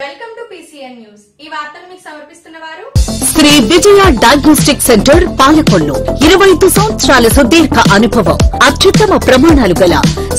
Welcome to PCN news. ఈ వార్తలు మీకు సమర్పిస్తున్నవారు శ్రీ విజయ డయాగ్నోస్టిక్ సెంటర్ పాలకొల్లు. 25 సంవత్సరాల సుదీర్ఘ అనుభవం, అత్యుత్తమ ప్రమాణాలు గల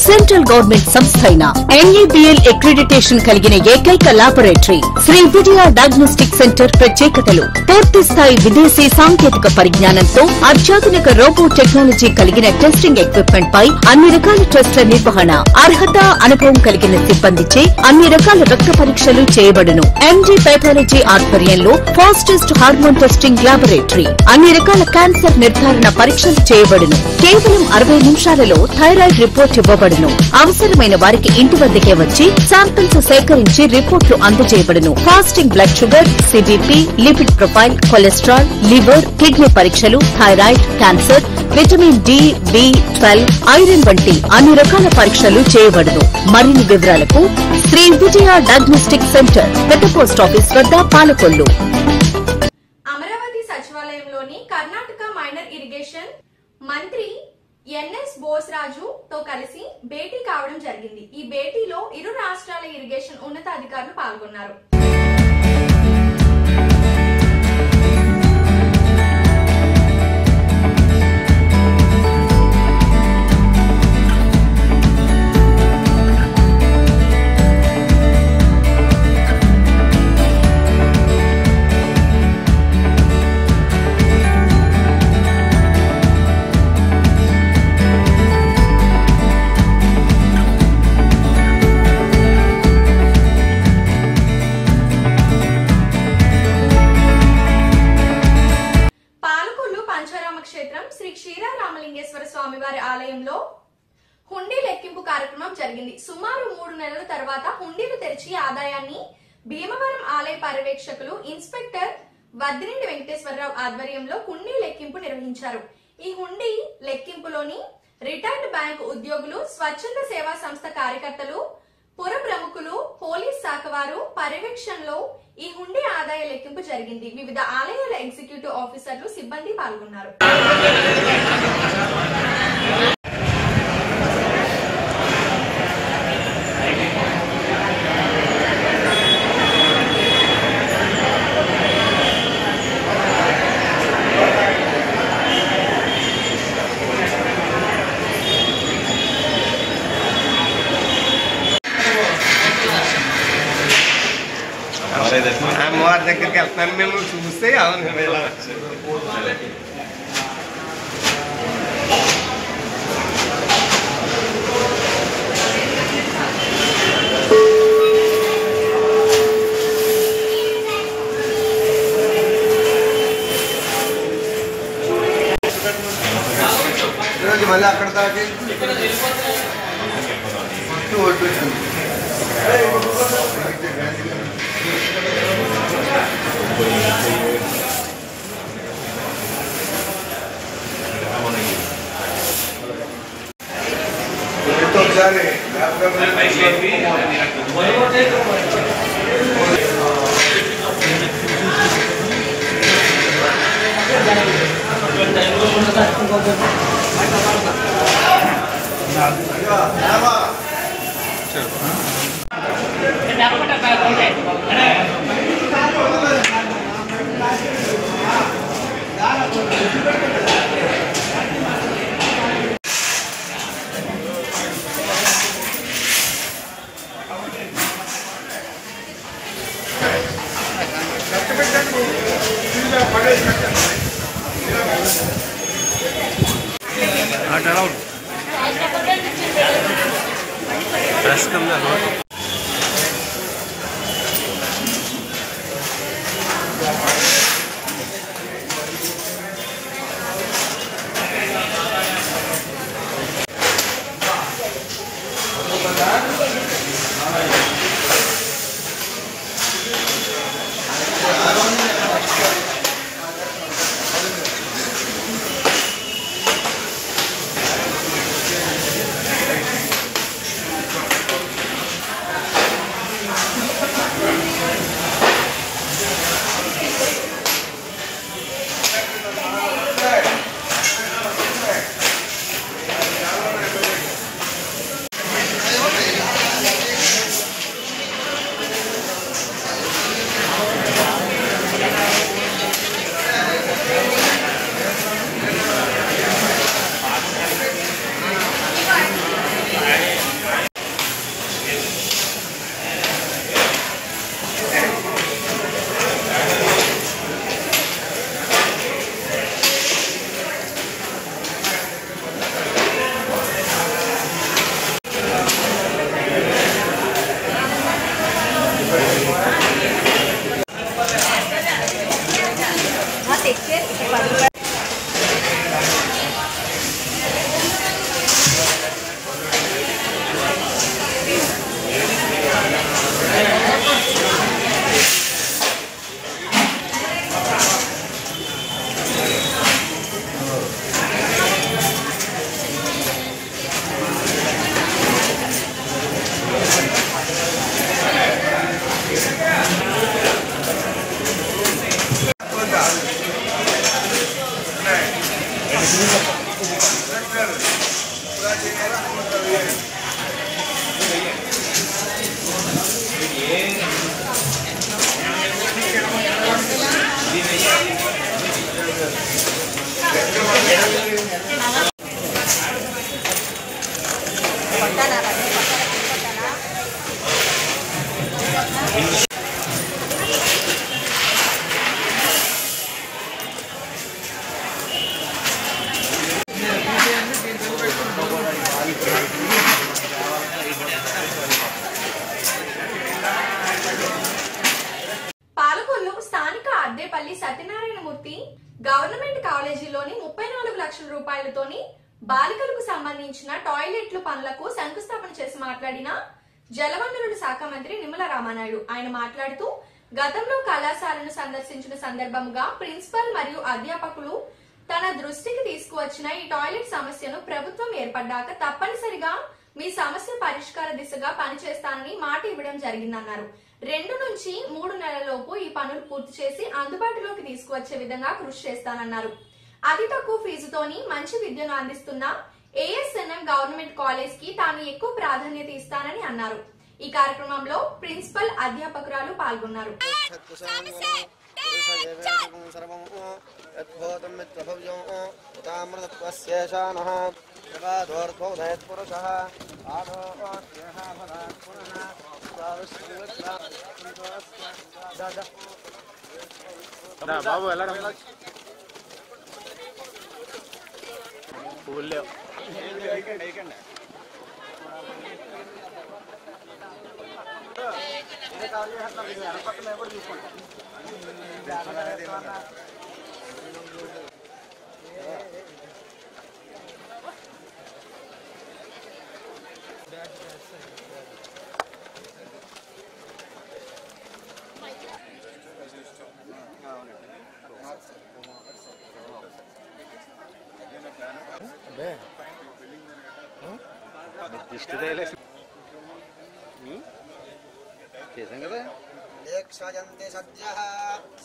సెంట్రల్ గవర్నమెంట్ సంస్థ అయిన NABL అక్రిడిటేషన్ కలిగిన ఏకైక laboratory Shri Vijaya diagnostic centre. ప్రత్యేకతలు: పూర్తి స్థాయి విదేశీ సాంకేతిక పరిజ్ఞానంతో అత్యాధునిక రోబో టెక్నాలజీ కలిగిన టెస్టింగ్ ఎక్విప్మెంట్ పై అన్ని రకాల టెస్టుల నిర్వహణ, అర్హత, అనుభవం కలిగిన సిబ్బందిచే అన్ని రకాల రక్త పరీక్షలు చేయబడును. MD పైథాలజీ ఆధ్వర్యంలో ఫాస్టెస్ట్ హార్మోన్ టెస్టింగ్ లాబొరేటరీ. అన్ని రకాల క్యాన్సర్ నిర్ధారణ పరీక్షలు చేయబడును. కేవలం 60 నిమిషాలలో థైరాయిడ్ రిపోర్ట్ ఇవ్వబడును. అవసరమైన వారికి ఇంటి వద్దకే వచ్చి శాంపిల్స్ సేకరించి రిపోర్టులు అందజేయబడును. Fasting blood sugar, CBP, lipid profile, cholesterol, liver, kidney పరీక్షలు, thyroid, cancer, vitamin D, B12, iron వంటి అన్ని రకాల పరీక్షలు చేయబడును. మరిన్ని వివరాలకు శ్రీ విజయ డయాగ్నోస్టిక్ సెంటర్, పెద్ద పోస్ట్ ఆఫీస్ వద్ద, పాలకొల్లు. అమరావతి సచివాలయంలోని కర్ణాటక మైనర్ ఇరిగేషన్ మంత్రి NS బోస్రాజు తో కలిసి భేటీ కావడం జరిగింది. ఈ భేటీలో ఇరు రాష్ట్రాల ఇరిగేషన్ ఉన్నతాధికారులు పాల్గొన్నారు. శ్రీ క్షీరారామలింగేశ్వర స్వామి వారి ఆలయంలో హుండీ లెక్కింపు కార్యక్రమం జరిగింది. సుమారు 3 నెలల తర్వాత హుండీలు తెరిచి ఆదాయాన్ని భీమవరం ఆలయ పర్యవేక్షకులు ఇన్స్పెక్టర్ వద్దిరెడ్డి వెంకటేశ్వరరావు ఆధ్వర్యంలో హుండీ లెక్కింపు నిర్వహించారు. ఈ హుండీ లెక్కింపులోని రిటైర్డ్ బ్యాంకు ఉద్యోగులు, స్వచ్ఛంద సేవా సంస్థ కార్యకర్తలు, పుర ప్రముఖులు, పోలీస్ శాఖ వారు పర్యవేక్షణలో ఈ హుండీ ఆదాయ లెక్కింపు జరిగింది. వివిధ ఆలయాల ఎగ్జిక్యూటివ్ ఆఫీసర్లు, సిబ్బంది పాల్గొన్నారు. అమ్మవారి దగ్గరికి వెళ్తాను, మేము చూస్తే అవును ఇలా మళ్ళీ అక్కడ దాటి ఒకసారి పాలకొల్లు స్థానిక అద్దేపల్లి సత్యనారాయణమూర్తి గవర్నమెంట్ కాలేజీలోని 34 లక్షల రూపాయలతోని బాలికలకు సంబంధించిన టాయిలెట్లు పనులకు శంకుస్థాపన చేసి మాట్లాడిన జలవనరుల శాఖ మంత్రి నిమ్మల రామానాయుడు. ఆయన మాట్లాడుతూ గతంలో కళాశాలను సందర్శించిన సందర్భముగా ప్రిన్సిపల్ మరియు అధ్యాపకులు తన దృష్టికి తీసుకువచ్చిన ఈ టాయిలెట్ సమస్యను ప్రభుత్వం ఏర్పడ్డాక తప్పనిసరిగా మీ సమస్య పరిష్కార దిశగా పనిచేస్తానని మాట ఇవ్వడం జరిగిందన్నారు. 2 నుంచి 3 నెలలలోపు ఈ పనులు పూర్తి చేసి అందుబాటులోకి తీసుకువచ్చే విధంగా కృషి చేస్తానన్నారు. అతి తక్కువ ఫీజుతోని మంచి విద్యను అందిస్తున్న ఏఎస్ఎన్ఎం గవర్నమెంట్ కాలేజ్ కి తాను ఎక్కువ ప్రాధాన్యత ఇస్తానని అన్నారు. ఈ కార్యక్రమంలో ప్రిన్సిపల్ అధ్యాపకురాలు పాల్గొన్నారు. బాబు వెళ్ళడం ఊళ్ళో చేసాం కదా. లేక్షయంతి సద్యః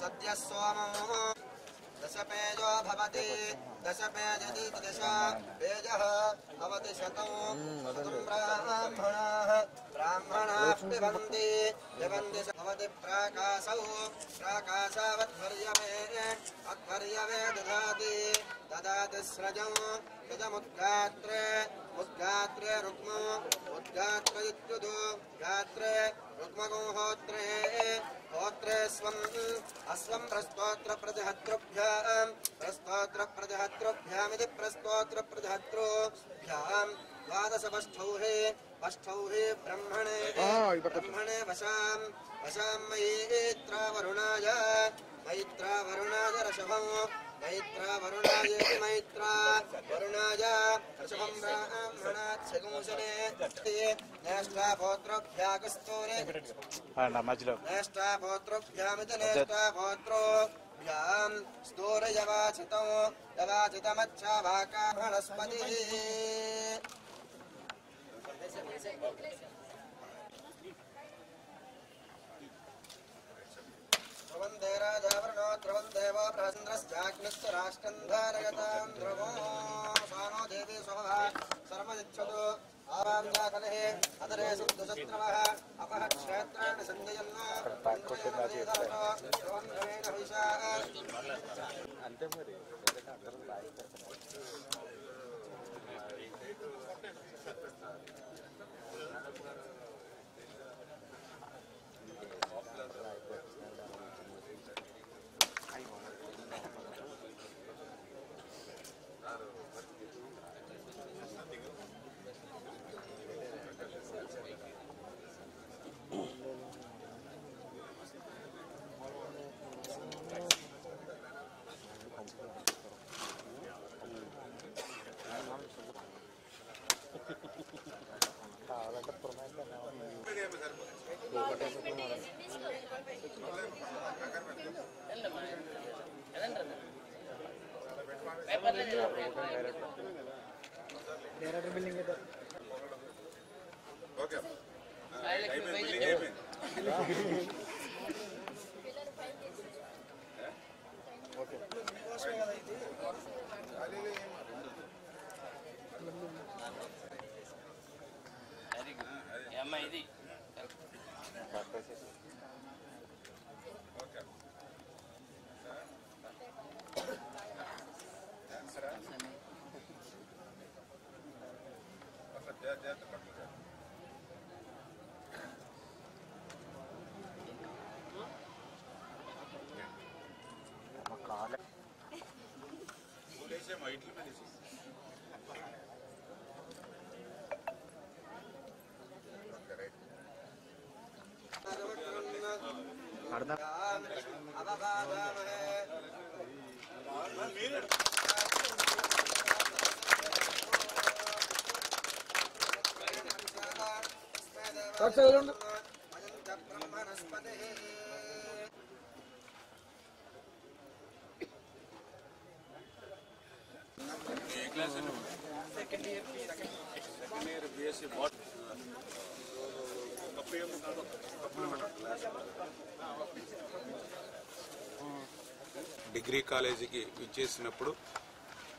సద్యః సోమో దశపేజో భవతి దశపేజతి దశ పేజః భవతి శతం శతం బ్రాహ్మణాః బ్రాహ్మణాః పిబంతి పిబంతి భవతి ప్రాకాశౌ ప్రాకాశవద్వర్యమే అద్వర్యమే దదాతి దదాతి స్రజం స్రజముద్గాత్రే ఉద్గాత్రే రుక్మో ఉద్గాత్ర ఇత్యుదు గాత్రే రుక్మగో హోత్రే హోత్రే స్వం అస్వం ప్రస్తోత్ర ప్రజహత్రుభ్యాం ప్రస్తోత్ర ప్రజహత్రుభ్యామితి ప్రస్తోత్ర ప్రజహత్రుభ్యాం ద్వాదశ పష్ఠౌహే పష్ఠౌహే బ్రహ్మణే బ్రహ్మణే వశాం వశాం మైత్రావరుణాయ మైత్రావరుణాయ రషభం మైత్రావరుణాయ మైత్రా వరుణాయ రషభం బ్రాహ్మణాత్ శకుంశనే నేష్టాపోత్రోభ్యాగస్తోరే నేష్టాపోత్రోభ్యామితి నేష్టాపోత్రోభ్యాం స్తోరయవాచితం యవాచితమచ్చావాకామణస్పతి ధ్రువందే రాజావరుణో ధ్రువందేవో ప్రచంద్రశ్చాగ్నిశ్చ రాష్ట్రం ధారయతాం ధ్రువో సానో దేవీ స్వభవ సర్వజిచ్చదు ఆవాంజాకలే అదరే సుశత్రవః అపః క్షేత్రాన్ని సంజయన్నో ధ్రువందేన విషా అంతే మరి డిగ్రీ కాలేజీకి విచ్చేసినప్పుడు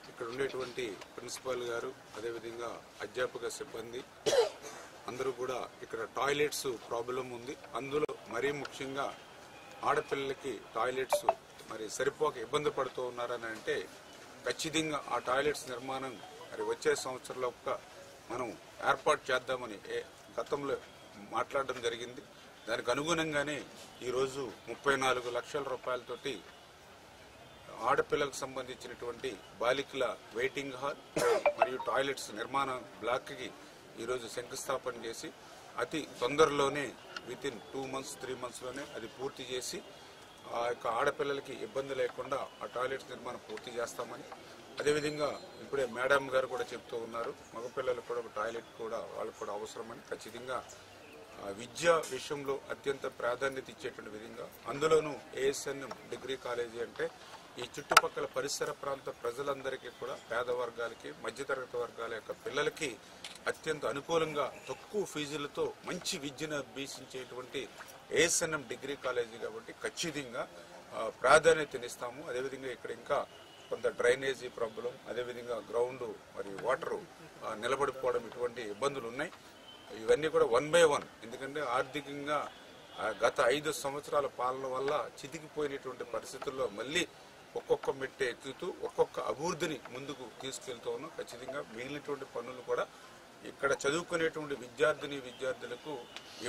ఇక్కడ ఉండేటువంటి ప్రిన్సిపాల్ గారు అదేవిధంగా అధ్యాపక సిబ్బంది అందరూ కూడా ఇక్కడ టాయిలెట్స్ ప్రాబ్లం ఉంది. అందులో మరీ ముఖ్యంగా ఆడపిల్లలకి టాయిలెట్స్ మరి సరిపోక ఇబ్బంది పడుతూ ఉన్నారని అంటే ఖచ్చితంగా ఆ టాయిలెట్స్ నిర్మాణం మరి వచ్చే సంవత్సరంలో మనం ఏర్పాటు చేద్దామని గతంలో మాట్లాడడం జరిగింది. దానికి అనుగుణంగానే ఈరోజు 34 లక్షల రూపాయలతోటి ఆడపిల్లలకు సంబంధించినటువంటి బాలికల వెయిటింగ్ హాల్ మరియు టాయిలెట్స్ నిర్మాణ బ్లాక్కి ఈరోజు శంకుస్థాపన చేసి అతి తొందరలోనే వితిన్ 2 months 3 monthsలోనే అది పూర్తి చేసి ఆ యొక్క ఆడపిల్లలకి ఇబ్బంది లేకుండా ఆ టాయిలెట్స్ నిర్మాణం పూర్తి చేస్తామని, అదేవిధంగా ఇప్పుడే మేడం గారు కూడా చెప్తూ ఉన్నారు మగపిల్లలకు కూడా ఒక టాయిలెట్ కూడా వాళ్ళకు కూడా అవసరమని. ఖచ్చితంగా విద్య విషయంలో అత్యంత ప్రాధాన్యత ఇచ్చేటువంటి విధంగా అందులోనూ ఏఎస్ఎన్ఎం డిగ్రీ కాలేజీ అంటే ఈ చుట్టుపక్కల పరిసర ప్రాంత ప్రజలందరికీ కూడా పేద వర్గాలకి మధ్యతరగతి వర్గాల యొక్క పిల్లలకి అత్యంత అనుకూలంగా తక్కువ ఫీజులతో మంచి విద్యను అభ్యసించేటువంటి ఏఎస్ఎన్ఎం డిగ్రీ కాలేజీ కాబట్టి ఖచ్చితంగా ప్రాధాన్యతనిస్తాము. అదేవిధంగా ఇక్కడ ఇంకా కొంత డ్రైనేజీ ప్రాబ్లం, అదేవిధంగా గ్రౌండ్ మరియు వాటర్ నిలబడిపోవడం ఇటువంటి ఇబ్బందులు ఉన్నాయి. ఇవన్నీ కూడా 1 by 1 ఎందుకంటే ఆర్థికంగా గత 5 సంవత్సరాల పాలన వల్ల చితికిపోయినటువంటి పరిస్థితుల్లో మళ్ళీ ఒక్కొక్క మెట్టు ఎక్కుతూ ఒక్కొక్క అభివృద్ధిని ముందుకు తీసుకెళ్తూ ఉన్నాం. ఖచ్చితంగా మిగిలినటువంటి పనులు కూడా ఇక్కడ చదువుకునేటువంటి విద్యార్థులకు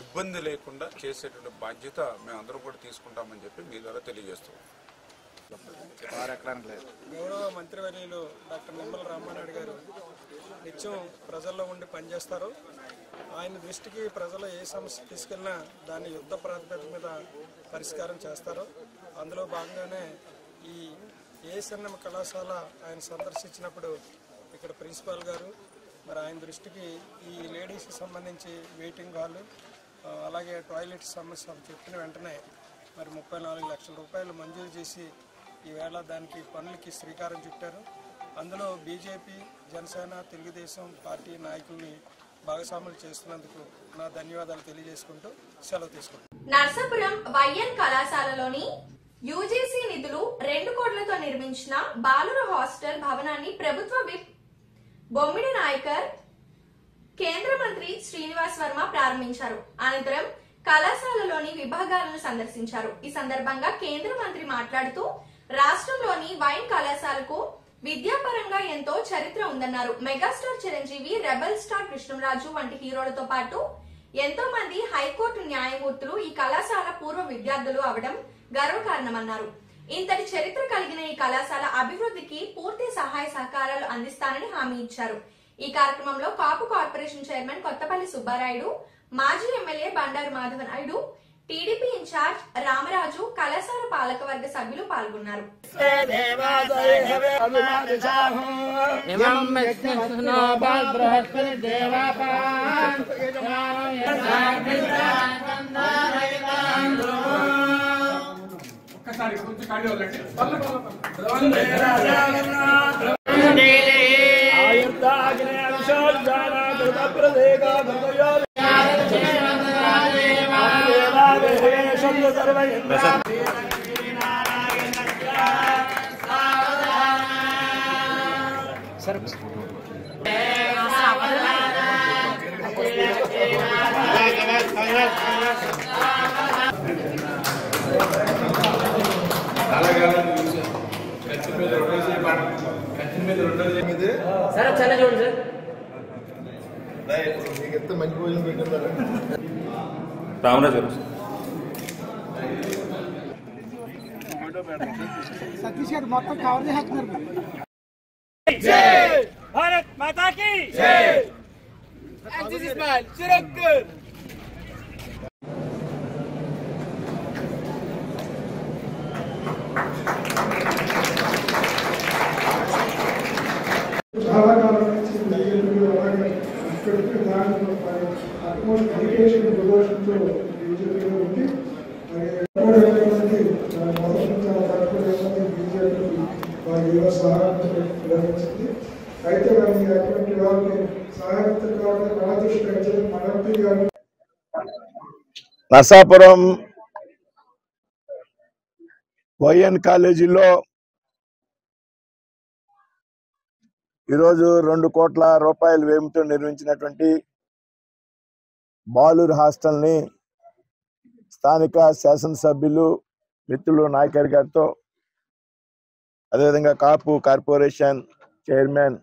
ఇబ్బంది లేకుండా చేసేటువంటి బాధ్యత మేమందరం కూడా తీసుకుంటామని చెప్పి మీ ద్వారా తెలియజేస్తున్నాం. గౌరవ మంత్రివర్యులు డాక్టర్ నిమ్మల రామానాయుడు గారు నిత్యం ప్రజల్లో ఉండి పనిచేస్తారు. ఆయన దృష్టికి ప్రజలు ఏ సమస్య తీసుకెళ్ళినా దాన్ని యుద్ధ ప్రాతిపదిక మీద పరిష్కారం చేస్తారు. అందులో భాగంగానే ఈ ఏఎస్ఎన్ఎం కళాశాల ఆయన సందర్శించినప్పుడు ఇక్కడ ప్రిన్సిపాల్ గారు మరి ఆయన దృష్టికి ఈ లేడీస్కి సంబంధించి వెయిటింగ్ హాల్ అలాగే టాయిలెట్ సమస్య చెప్పిన వెంటనే మరి 34 లక్షల రూపాయలు మంజూరు చేసి ఈవేళ దానికి పనులకి శ్రీకారం చుట్టారు. అందులో బీజేపీ, జనసేన, తెలుగుదేశం పార్టీ నాయకుల్ని భాగస్వాములు చేస్తున్నందుకు నా ధన్యవాదాలు తెలియజేసుకుంటూ సెలవు తీసుకుంటాను. నర్సాపురం వైఎన్ కళాశాలలోని యూజీసీ నిధులు 2 కోట్లతో నిర్మించిన బాలుర హాస్టల్ భవనాన్ని ప్రభుత్వ విప్ బొమ్మిడి నాయకర్ కేంద్ర మంత్రి శ్రీనివాస్ వర్మ ప్రారంభించారు. అనంతరం కళాశాలలోని విభాగాలను సందర్శించారు. ఈ సందర్భంగా కేంద్ర మంత్రి మాట్లాడుతూ రాష్ట్రంలోని వైన్ కళాశాలకు విద్యాపరంగా ఎంతో చరిత్ర ఉందన్నారు. Megastar Chiranjeevi, rebel star Krishnam Raju వంటి హీరోలతో పాటు ఎంతో మంది హైకోర్టు న్యాయమూర్తులు ఈ కళాశాల పూర్వ విద్యార్థులు అవడం గర్వకారణమన్నారు. ఇంతటి చరిత్ర కలిగిన ఈ కళాశాల అభివృద్ధికి పూర్తి సహాయ సహకారాలు అందిస్తానని హామీ ఇచ్చారు. ఈ కార్యక్రమంలో కాపు కార్పొరేషన్ చైర్మన్ కొత్తపల్లి సుబ్బారాయుడు, మాజీ MLA Bandaru Madhava Naidu, TDP incharge Ramaraju, కళాశాల పాలకవర్గ సభ్యులు పాల్గొన్నారు. రామరాజు గారు సతీష్ గారు మొత్తం కవర్ చేస్తున్నారు. जय, भारत माता की जय। చాలా కాలం నుంచి బీజేపీలో అలాగే ఇక్కడికి దాంట్లో అట్మోస్ట్ డెడికేషన్ డివోషన్తో బీజేపీలో ఉంది. మరి మొదటి నుంచి అలా పట్టుకునే బీజేపీకి వారి యువ సహాయం లభించింది. అయితే మరి అటువంటి వారిని సహాయకారులు రాజేష్ మనపి గారు నర్సాపురం వైఎన్ కాలేజీలో ఈరోజు 2 కోట్ల రూపాయల వ్యయంతో నిర్మించినటువంటి బాలూరు హాస్టల్ని స్థానిక శాసనసభ్యులు మిత్రులు నాయకర్ గారితో అదేవిధంగా కాపు కార్పొరేషన్ చైర్మన్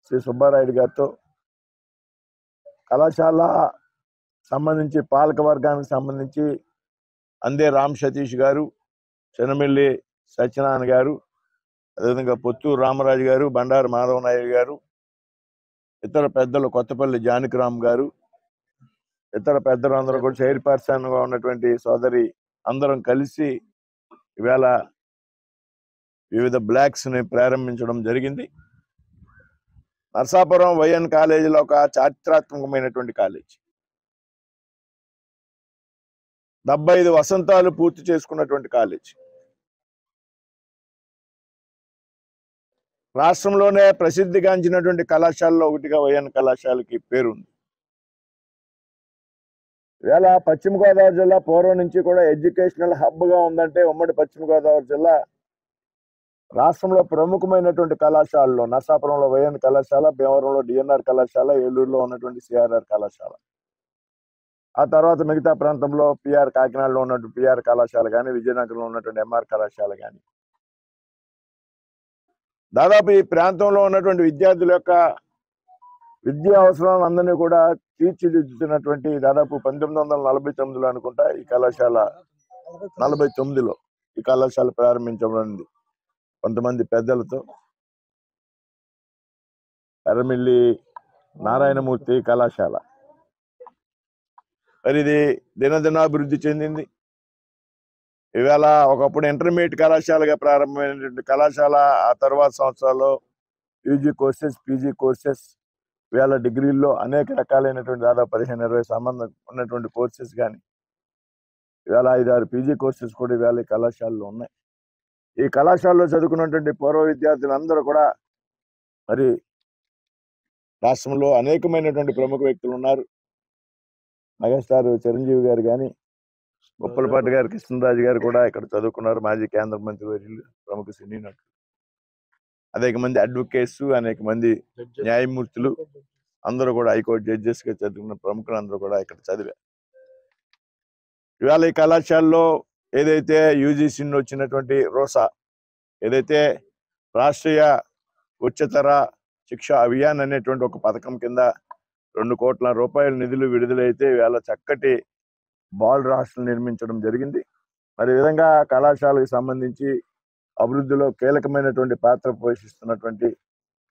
శ్రీ సుబ్బారాయుడు గారితో కళాశాల సంబంధించి పాలక వర్గానికి సంబంధించి అందే రామ్ సతీష్ గారు, చెనమిల్లి సత్యనారాయణ గారు, అదేవిధంగా పొత్తూరు రామరాజు గారు, బండారు మాధవ నాయుడు గారు, ఇతర పెద్దలు కొత్తపల్లి జానకిరామ్ గారు, ఇతర పెద్దలందరూ కూడా చైర్పర్సన్గా ఉన్నటువంటి సోదరి అందరం కలిసి ఇవాళ వివిధ బ్లాక్స్ని ప్రారంభించడం జరిగింది. నర్సాపురం వైఎన్ కాలేజీలో ఒక చారిత్రాత్మకమైనటువంటి కాలేజీ. 75 వసంతాలు పూర్తి చేసుకున్నటువంటి కాలేజీ. రాష్ట్రంలోనే ప్రసిద్ధిగాంచినటువంటి కళాశాలలో ఒకటిగా వైఎన్ కళాశాలకి పేరుంది. ఇవాళ పశ్చిమ గోదావరి జిల్లా పూర్వం నుంచి కూడా ఎడ్యుకేషనల్ హబ్గా ఉందంటే ఉమ్మడి పశ్చిమ గోదావరి జిల్లా రాష్ట్రంలో ప్రముఖమైనటువంటి కళాశాలలో నర్సాపురంలో వైఎన్ కళాశాల, భీమవరంలో డిఎన్ఆర్ కళాశాల, ఏలూరులో ఉన్నటువంటి సిఆర్ఆర్ కళాశాల, ఆ తర్వాత మిగతా ప్రాంతంలో పిఆర్ కాకినాడలో ఉన్నటువంటి పిఆర్ కళాశాల కానీ, విజయనగరంలో ఉన్నటువంటి ఎంఆర్ కళాశాల కానీ, దాదాపు ఈ ప్రాంతంలో ఉన్నటువంటి విద్యార్థుల యొక్క విద్యా అవసరాలను అందరినీ కూడా తీర్చిదిద్దుతున్నటువంటి దాదాపు 1949లో అనుకుంటా ఈ కళాశాల 49లో ఈ కళాశాల ప్రారంభించబడింది. కొంతమంది పెద్దలతో ఎర్రమిల్లి నారాయణమూర్తి కళాశాల. మరి ఇది దినదినాభివృద్ధి చెందింది. ఇవాళ ఒకప్పుడు ఇంటర్మీడియట్ కళాశాలగా ప్రారంభమైనటువంటి కళాశాల ఆ తర్వాత సంవత్సరాల్లో యూజీ కోర్సెస్, పీజీ కోర్సెస్, ఇవాళ డిగ్రీల్లో అనేక రకాలైనటువంటి దాదాపు 15-20 సంబంధం ఉన్నటువంటి కోర్సెస్ కానీ, ఇవాళ 5-6 పీజీ కోర్సెస్ కూడా ఇవాళ ఈ కళాశాలలో ఉన్నాయి. ఈ కళాశాలలో చదువుకున్నటువంటి పూర్వ విద్యార్థులందరూ కూడా మరి రాష్ట్రంలో అనేకమైనటువంటి ప్రముఖ వ్యక్తులు ఉన్నారు. మెగాస్టార్ చిరంజీవి గారు కానీ, ఉప్పలపాటి గారు, కృష్ణరాజు గారు కూడా ఇక్కడ చదువుకున్నారు. మాజీ కేంద్ర మంత్రి వర్యులు, ప్రముఖ సినీ నటులు, అనేక మంది అడ్వకేట్స్, అనేక మంది న్యాయమూర్తులు అందరూ కూడా హైకోర్టు జడ్జెస్ గా చదువుకున్న ప్రముఖులందరూ కూడా ఇక్కడ చదివారు. ఇవాళ ఈ కళాశాలలో ఏదైతే యూజీసీ వచ్చినటువంటి రోసా, ఏదైతే రాష్ట్రీయ ఉच्चతర శిక్ష అభియాన్ అనేటువంటి ఒక పథకం కింద 2 కోట్ల రూపాయల నిధులు విడుదలైతే ఇవాళ చక్కటి బాలురు హాస్టల్ నిర్మించడం జరిగింది. మరి ఈ విధంగా కళాశాలకు సంబంధించి అభివృద్ధిలో కీలకమైనటువంటి పాత్ర పోషిస్తున్నటువంటి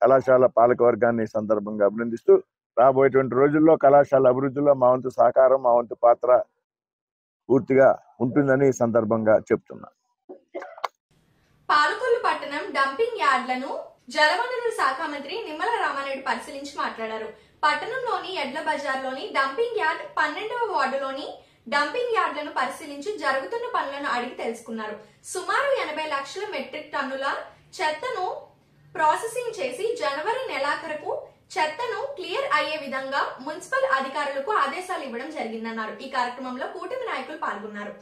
కళాశాల పాలక వర్గాన్ని ఈ సందర్భంగా అభినందిస్తూ, రాబోయేటువంటి రోజుల్లో కళాశాల అభివృద్ధిలో మా వంతు సహకారం, మా వంతు పాత్ర పూర్తిగా ఉంటుందని ఈ సందర్భంగా చెప్తున్నా. పాలకొల్లు పట్టణం డంపింగ్ యార్డ్లను జలవనరుల శాఖ మంత్రి నిమ్మల రామారెడ్డి పరిశీలించి మాట్లాడారు. పట్టణంలోని ఎడ్ల బజార్లోని డంపింగ్ యార్డ్ 12వ వార్డులోని డంపింగ్ యార్డులను పరిశీలించి జరుగుతున్న పనులను అడిగి తెలుసుకున్నారు. సుమారు 80 లక్షల మెట్రిక్ టన్నుల చెత్తను ప్రాసెసింగ్ చేసి జనవరి నెలాఖరుకు చెత్తను క్లియర్ అయ్యే విధంగా మున్సిపల్ అధికారులకు ఆదేశాలు ఇవ్వడం జరిగిందన్నారు. ఈ కార్యక్రమంలో కూటమి నాయకులు పాల్గొన్నారు.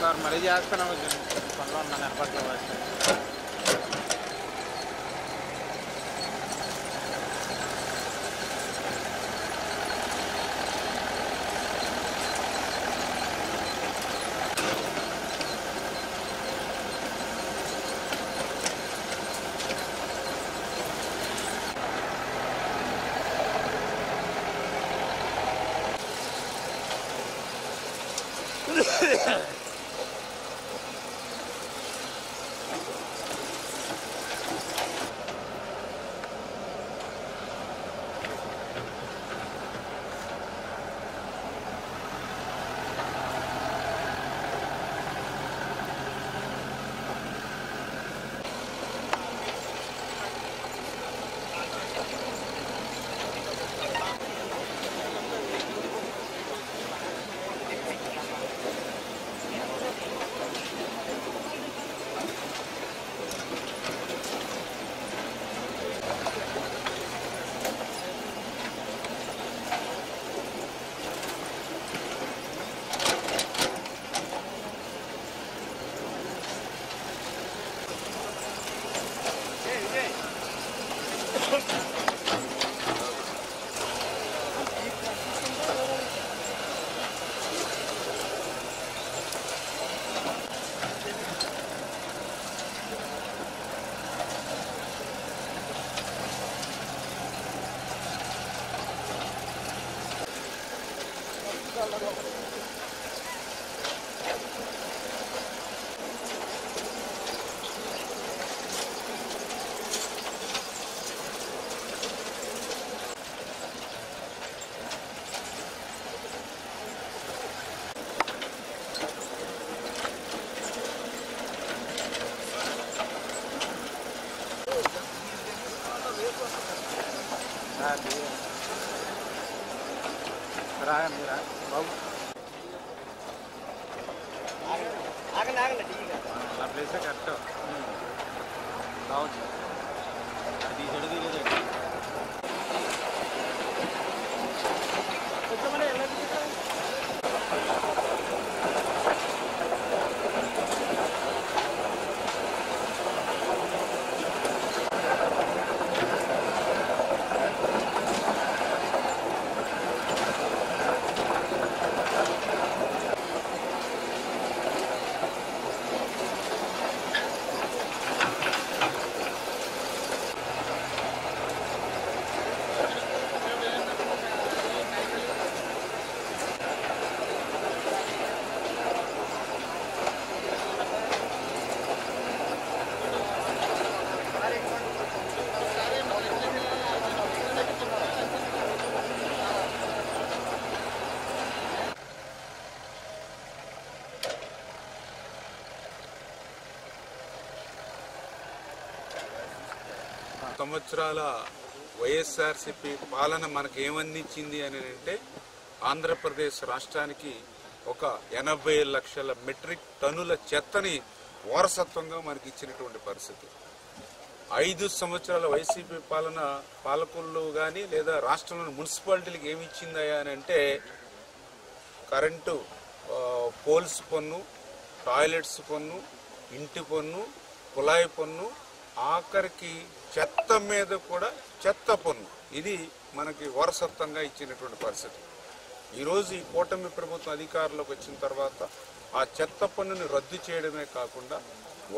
సార్ మరీ చేస్తున్నాము పనిలో ఉన్నాను ఏర్పాట్లు రాగండి బాబు ఆ ప్లేస్ కరెక్ట్ రావచ్చు అది చెడు సంవత్సరాల వైఎస్ఆర్సీపీ పాలన మనకు ఏమందించింది అని అంటే ఆంధ్రప్రదేశ్ రాష్ట్రానికి ఒక 80 లక్షల మెట్రిక్ టన్నుల చెత్తని వారసత్వంగా మనకి ఇచ్చినటువంటి పరిస్థితి. 5 సంవత్సరాల వైసీపీ పాలకులు కానీ లేదా రాష్ట్రంలోని మున్సిపాలిటీలకు ఏమి ఇచ్చిందయా అని అంటే కరెంటు, పోల్స్ పన్ను, టాయిలెట్స్ పన్ను, ఇంటి పన్ను, కుళాయి పన్ను, ఆఖరికి చెత్త మీద కూడా చెత్త పన్ను. ఇది మనకి వారసత్వంగా ఇచ్చినటువంటి పరిస్థితి. ఈరోజు ఈ కూటమి ప్రభుత్వం అధికారంలోకి వచ్చిన తర్వాత ఆ చెత్త పన్నుని రద్దు చేయడమే కాకుండా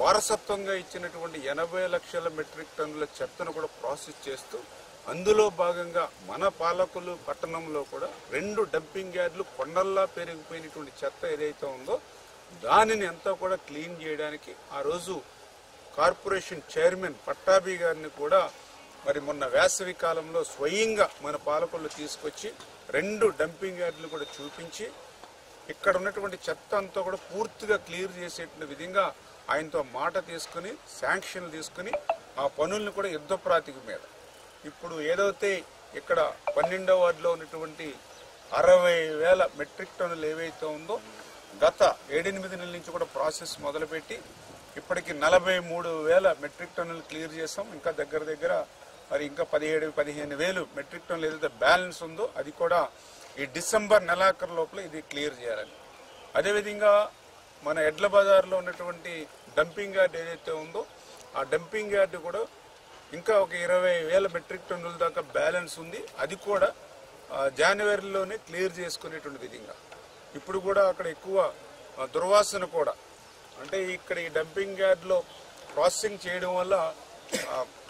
వారసత్వంగా ఇచ్చినటువంటి 80 లక్షల మెట్రిక్ టన్నుల చెత్తను కూడా ప్రాసెస్ చేస్తూ అందులో భాగంగా మన పాలకులు పట్టణంలో కూడా 2 డంపింగ్ యార్డులు కొండల్లా పెరిగిపోయినటువంటి చెత్త ఏదైతే ఉందో దానిని అంతా కూడా క్లీన్ చేయడానికి ఆ రోజు కార్పొరేషన్ చైర్మన్ పట్టాభి గారిని కూడా మరి మొన్న వేసవి కాలంలో స్వయంగా మన పాలకులు తీసుకొచ్చి 2 డంపింగ్ యార్డులు కూడా చూపించి ఇక్కడ ఉన్నటువంటి చెత్త అంతా కూడా పూర్తిగా క్లియర్ చేసేటువంటి విధంగా ఆయనతో మాట తీసుకుని శాంక్షన్లు తీసుకుని ఆ పనులను కూడా యుద్ధ ప్రాతిపదిక మీద ఇప్పుడు ఏదైతే ఇక్కడ 12వ వార్డులో ఉన్నటువంటి 60,000 మెట్రిక్ టన్నులు ఏవైతే ఉందో గత 7-8 నెలల నుంచి కూడా ప్రాసెస్ మొదలుపెట్టి ఇప్పటికి 43,000 మెట్రిక్ టన్నులు క్లియర్ చేసాం. ఇంకా దగ్గర మరి ఇంకా 17-15,000 మెట్రిక్ టన్నులు ఏదైతే బ్యాలెన్స్ ఉందో అది కూడా ఈ డిసెంబర్ నెలాఖరు లోపల ఇది క్లియర్ చేయాలని. అదేవిధంగా మన ఎడ్ల బజార్లో ఉన్నటువంటి డంపింగ్ యార్డ్ ఏదైతే ఉందో ఆ డంపింగ్ యార్డ్ కూడా ఇంకా ఒక 20,000 మెట్రిక్ టన్నుల దాకా బ్యాలెన్స్ ఉంది. అది కూడా జనవరిలోనే క్లియర్ చేసుకునేటువంటి విధంగా. ఇప్పుడు కూడా అక్కడ ఎక్కువ దుర్వాసన కూడా అంటే ఇక్కడ ఈ డంపింగ్ యార్డ్లో ప్రాసెసింగ్ చేయడం వల్ల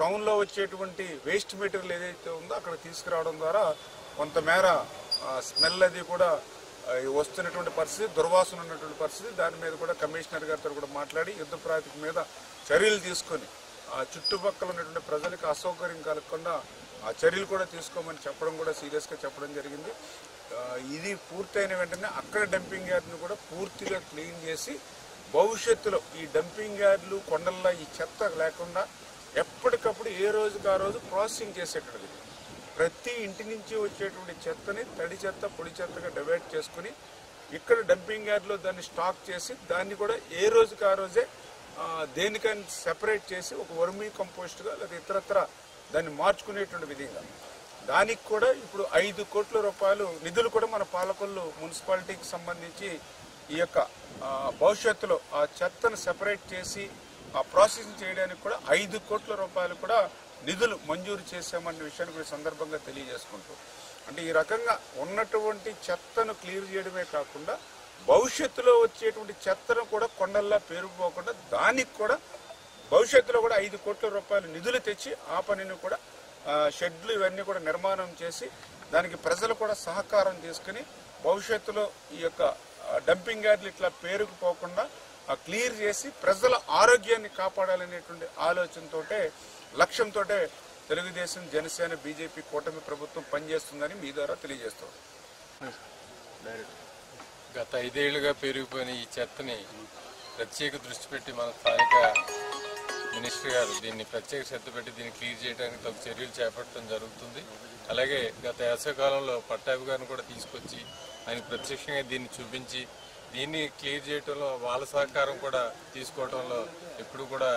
టౌన్లో వచ్చేటువంటి వేస్ట్ మెటీరియల్ ఏదైతే ఉందో అక్కడ తీసుకురావడం ద్వారా కొంతమేర స్మెల్ అది కూడా వస్తున్నటువంటి పరిస్థితి, దుర్వాసన ఉన్నటువంటి పరిస్థితి. దాని మీద కూడా కమిషనర్ గారితో కూడా మాట్లాడి యుద్ధ ప్రాతిపదిక మీద చర్యలు తీసుకొని చుట్టుపక్కల ఉన్నటువంటి ప్రజలకు అసౌకర్యం కలగకుండా ఆ చర్యలు కూడా తీసుకోమని చెప్పడం కూడా సీరియస్గా చెప్పడం జరిగింది. ఇది పూర్తయిన వెంటనే అక్కడ డంపింగ్ యార్డ్ను కూడా పూర్తిగా క్లీన్ చేసి భవిష్యత్తులో ఈ డంపింగ్ యార్డులు కొండల్లో ఈ చెత్త లేకుండా ఎప్పటికప్పుడు ఏ రోజుకి ఆ రోజు ప్రాసెసింగ్ చేసేటది. ప్రతి ఇంటి నుంచి వచ్చేటువంటి చెత్తని తడి చెత్త, పొడి చెత్తగా డివైడ్ చేసుకుని ఇక్కడ డంపింగ్ యార్డ్లో దాన్ని స్టాక్ చేసి దాన్ని కూడా ఏ రోజుకి ఆ రోజే దేనికైనా సెపరేట్ చేసి ఒక వర్మీ కంపోస్ట్గా లేదా ఇతరత్ర దాన్ని మార్చుకునేటువంటి విధంగా. దానికి కూడా ఇప్పుడు 5 కోట్ల రూపాయలు నిధులు కూడా మన పాలకులు మున్సిపాలిటీకి సంబంధించి ఈ యొక్క భవిష్యత్తులో ఆ చెత్తను సెపరేట్ చేసి ఆ ప్రాసెసింగ్ చేయడానికి కూడా 5 కోట్ల రూపాయలు కూడా నిధులు మంజూరు చేశామన్న విషయాన్ని కూడా సందర్భంగా తెలియజేసుకుంటూ అంటే ఈ రకంగా ఉన్నటువంటి చెత్తను క్లియర్ చేయడమే కాకుండా భవిష్యత్తులో వచ్చేటువంటి చెత్తను కూడా కొండల్లా పేరుకుపోకుండా దానికి కూడా భవిష్యత్తులో కూడా 5 కోట్ల రూపాయలు నిధులు తెచ్చి ఆ పనిని కూడా షెడ్లు ఇవన్నీ కూడా నిర్మాణం చేసి దానికి ప్రజలు కూడా సహకారం తీసుకుని భవిష్యత్తులో ఈ యొక్క డంపింగ్ యార్డులు ఇట్లా పేరుకుపోకుండా క్లియర్ చేసి ప్రజల ఆరోగ్యాన్ని కాపాడాలనేటువంటి ఆలోచనతోటే లక్ష్యంతో తెలుగుదేశం, జనసేన, బీజేపీ కూటమి ప్రభుత్వం పనిచేస్తుందని మీ ద్వారా తెలియజేస్తాం. గత 5 ఏళ్లుగా పెరిగిపోయిన ఈ చెత్తని ప్రత్యేక దృష్టి పెట్టి మన స్థానిక మినిస్టర్ గారు దీన్ని ప్రత్యేక శ్రద్ధ పెట్టి దీన్ని క్లియర్ చేయడానికి తగు చర్యలు చేపట్టడం జరుగుతుంది. అలాగే గత వేసవికాలంలో పట్టాభి గారిని కూడా తీసుకొచ్చి ఆయన ప్రత్యక్షంగా దీన్ని చూపించి దీన్ని క్లియర్ చేయడంలో వాళ్ళ సహకారం కూడా తీసుకోవడంలో ఎప్పుడు కూడా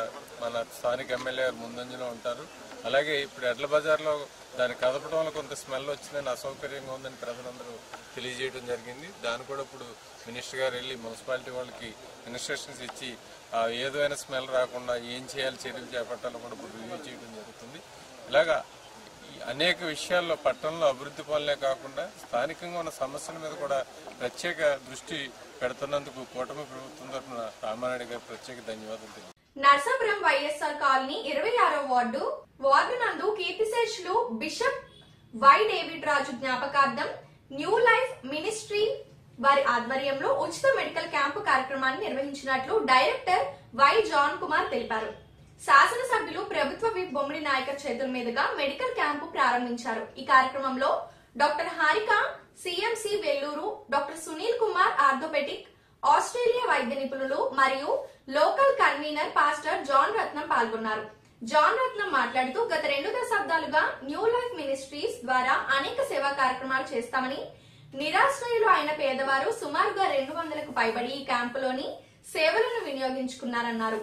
మన స్థానిక ఎమ్మెల్యే గారు ముందంజలో ఉంటారు. అలాగే ఇప్పుడు ఎడ్ల బజార్లో దాన్ని కదపడంలో కొంత స్మెల్ వచ్చిందని అసౌకర్యంగా ఉందని ప్రజలందరూ తెలియజేయడం జరిగింది. దాన్ని కూడా ఇప్పుడు మినిస్టర్ గారు వెళ్ళి మున్సిపాలిటీ వాళ్ళకి ఇన్స్ట్రక్షన్స్ ఇచ్చి ఏదైనా స్మెల్ రాకుండా ఏం చేయాలి, చర్యలు చేపట్టాలో కూడా ఇప్పుడు రివ్యూ చేయడం జరుగుతుంది. ఇలాగా అనేక విషయాల్లో పట్టణంలో అభివృద్ధి పనులే కాకుండా స్థానికంగా ఉన్న సమస్యల మీద కూడా ప్రత్యేక దృష్టి పెడుతున్నందుకు కూటమి ప్రభుత్వం తరఫున రామానాయుడు గారు ప్రత్యేక ధన్యవాదాలు. నర్సాపురం వైఎస్ఆర్ కాలనీ 26వ వార్డు నందు కీర్తిశేషులు బిషప్ వై డేవిడ్ రాజు జ్ఞాపకార్థం న్యూ లైఫ్ మినిస్ట్రీ వారి ఆధ్వర్యంలో ఉచిత మెడికల్ క్యాంపు కార్యక్రమాన్ని నిర్వహించినట్లు డైరెక్టర్ వై జాన్ కుమార్ తెలిపారు. శాసనసభ్యులు ప్రభుత్వ విప్ బొమ్మిడి నాయకర్ చేతుల మీదుగా మెడికల్ క్యాంపు ప్రారంభించారు. ఈ కార్యక్రమంలో doctor Harika CMC Vellore, doctor Sunil Kumar orthopaedic, Australia వైద్య నిపుణులు మరియు local convener pastor John Ratnam పాల్గొన్నారు. జాన్ రత్నం మాట్లాడుతూ గత 2 దశాబ్దాలుగా న్యూ లైఫ్ మినిస్ట్రీస్ ద్వారా అనేక సేవా కార్యక్రమాలు చేస్తామని, నిరాశ్రయులు అయిన పేదవారు సుమారుగా 200కు పైబడి ఈ క్యాంపులోని సేవలను వినియోగించుకున్నారన్నారు.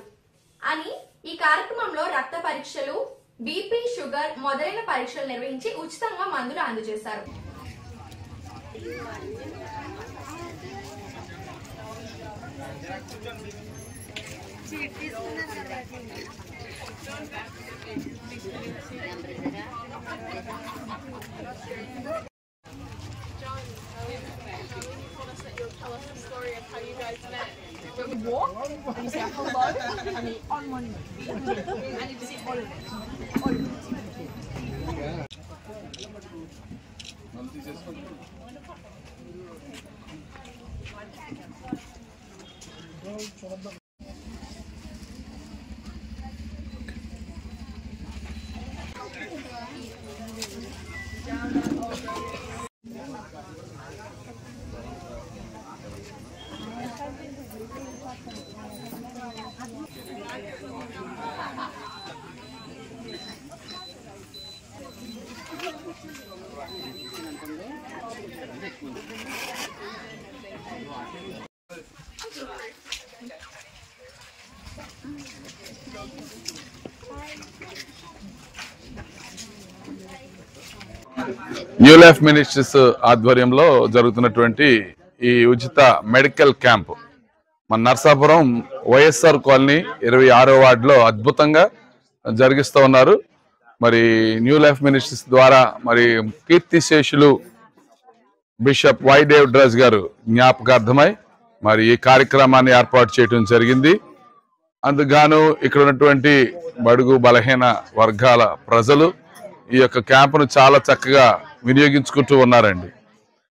అని ఈ కార్యక్రమంలో రక్త పరీక్షలు, బీపీ, షుగర్ మొదలైన పరీక్షలు నిర్వహించి ఉచితంగా మందులు అందజేశారు. న్యూ లైఫ్ మినిస్ట్రీస్ ఆధ్వర్యంలో జరుగుతున్నటువంటి ఈ ఉచిత మెడికల్ క్యాంప్ మన నర్సాపురం వైఎస్ఆర్ కాలనీ 26వ వార్డులో అద్భుతంగా జరిగిస్తూ ఉన్నారు. మరి న్యూ లైఫ్ మినిస్ట్రీస్ ద్వారా మరి కీర్తిశేషులు బిషప్ వై డేవిడ్ రాజు గారు జ్ఞాపకార్థమై మరి ఈ కార్యక్రమాన్ని ఏర్పాటు చేయడం జరిగింది. అందుగాను ఇక్కడ ఉన్నటువంటి బడుగు బలహీన వర్గాల ప్రజలు ఈ యొక్క క్యాంపును చాలా చక్కగా వినియోగించుకుంటూ ఉన్నారండి.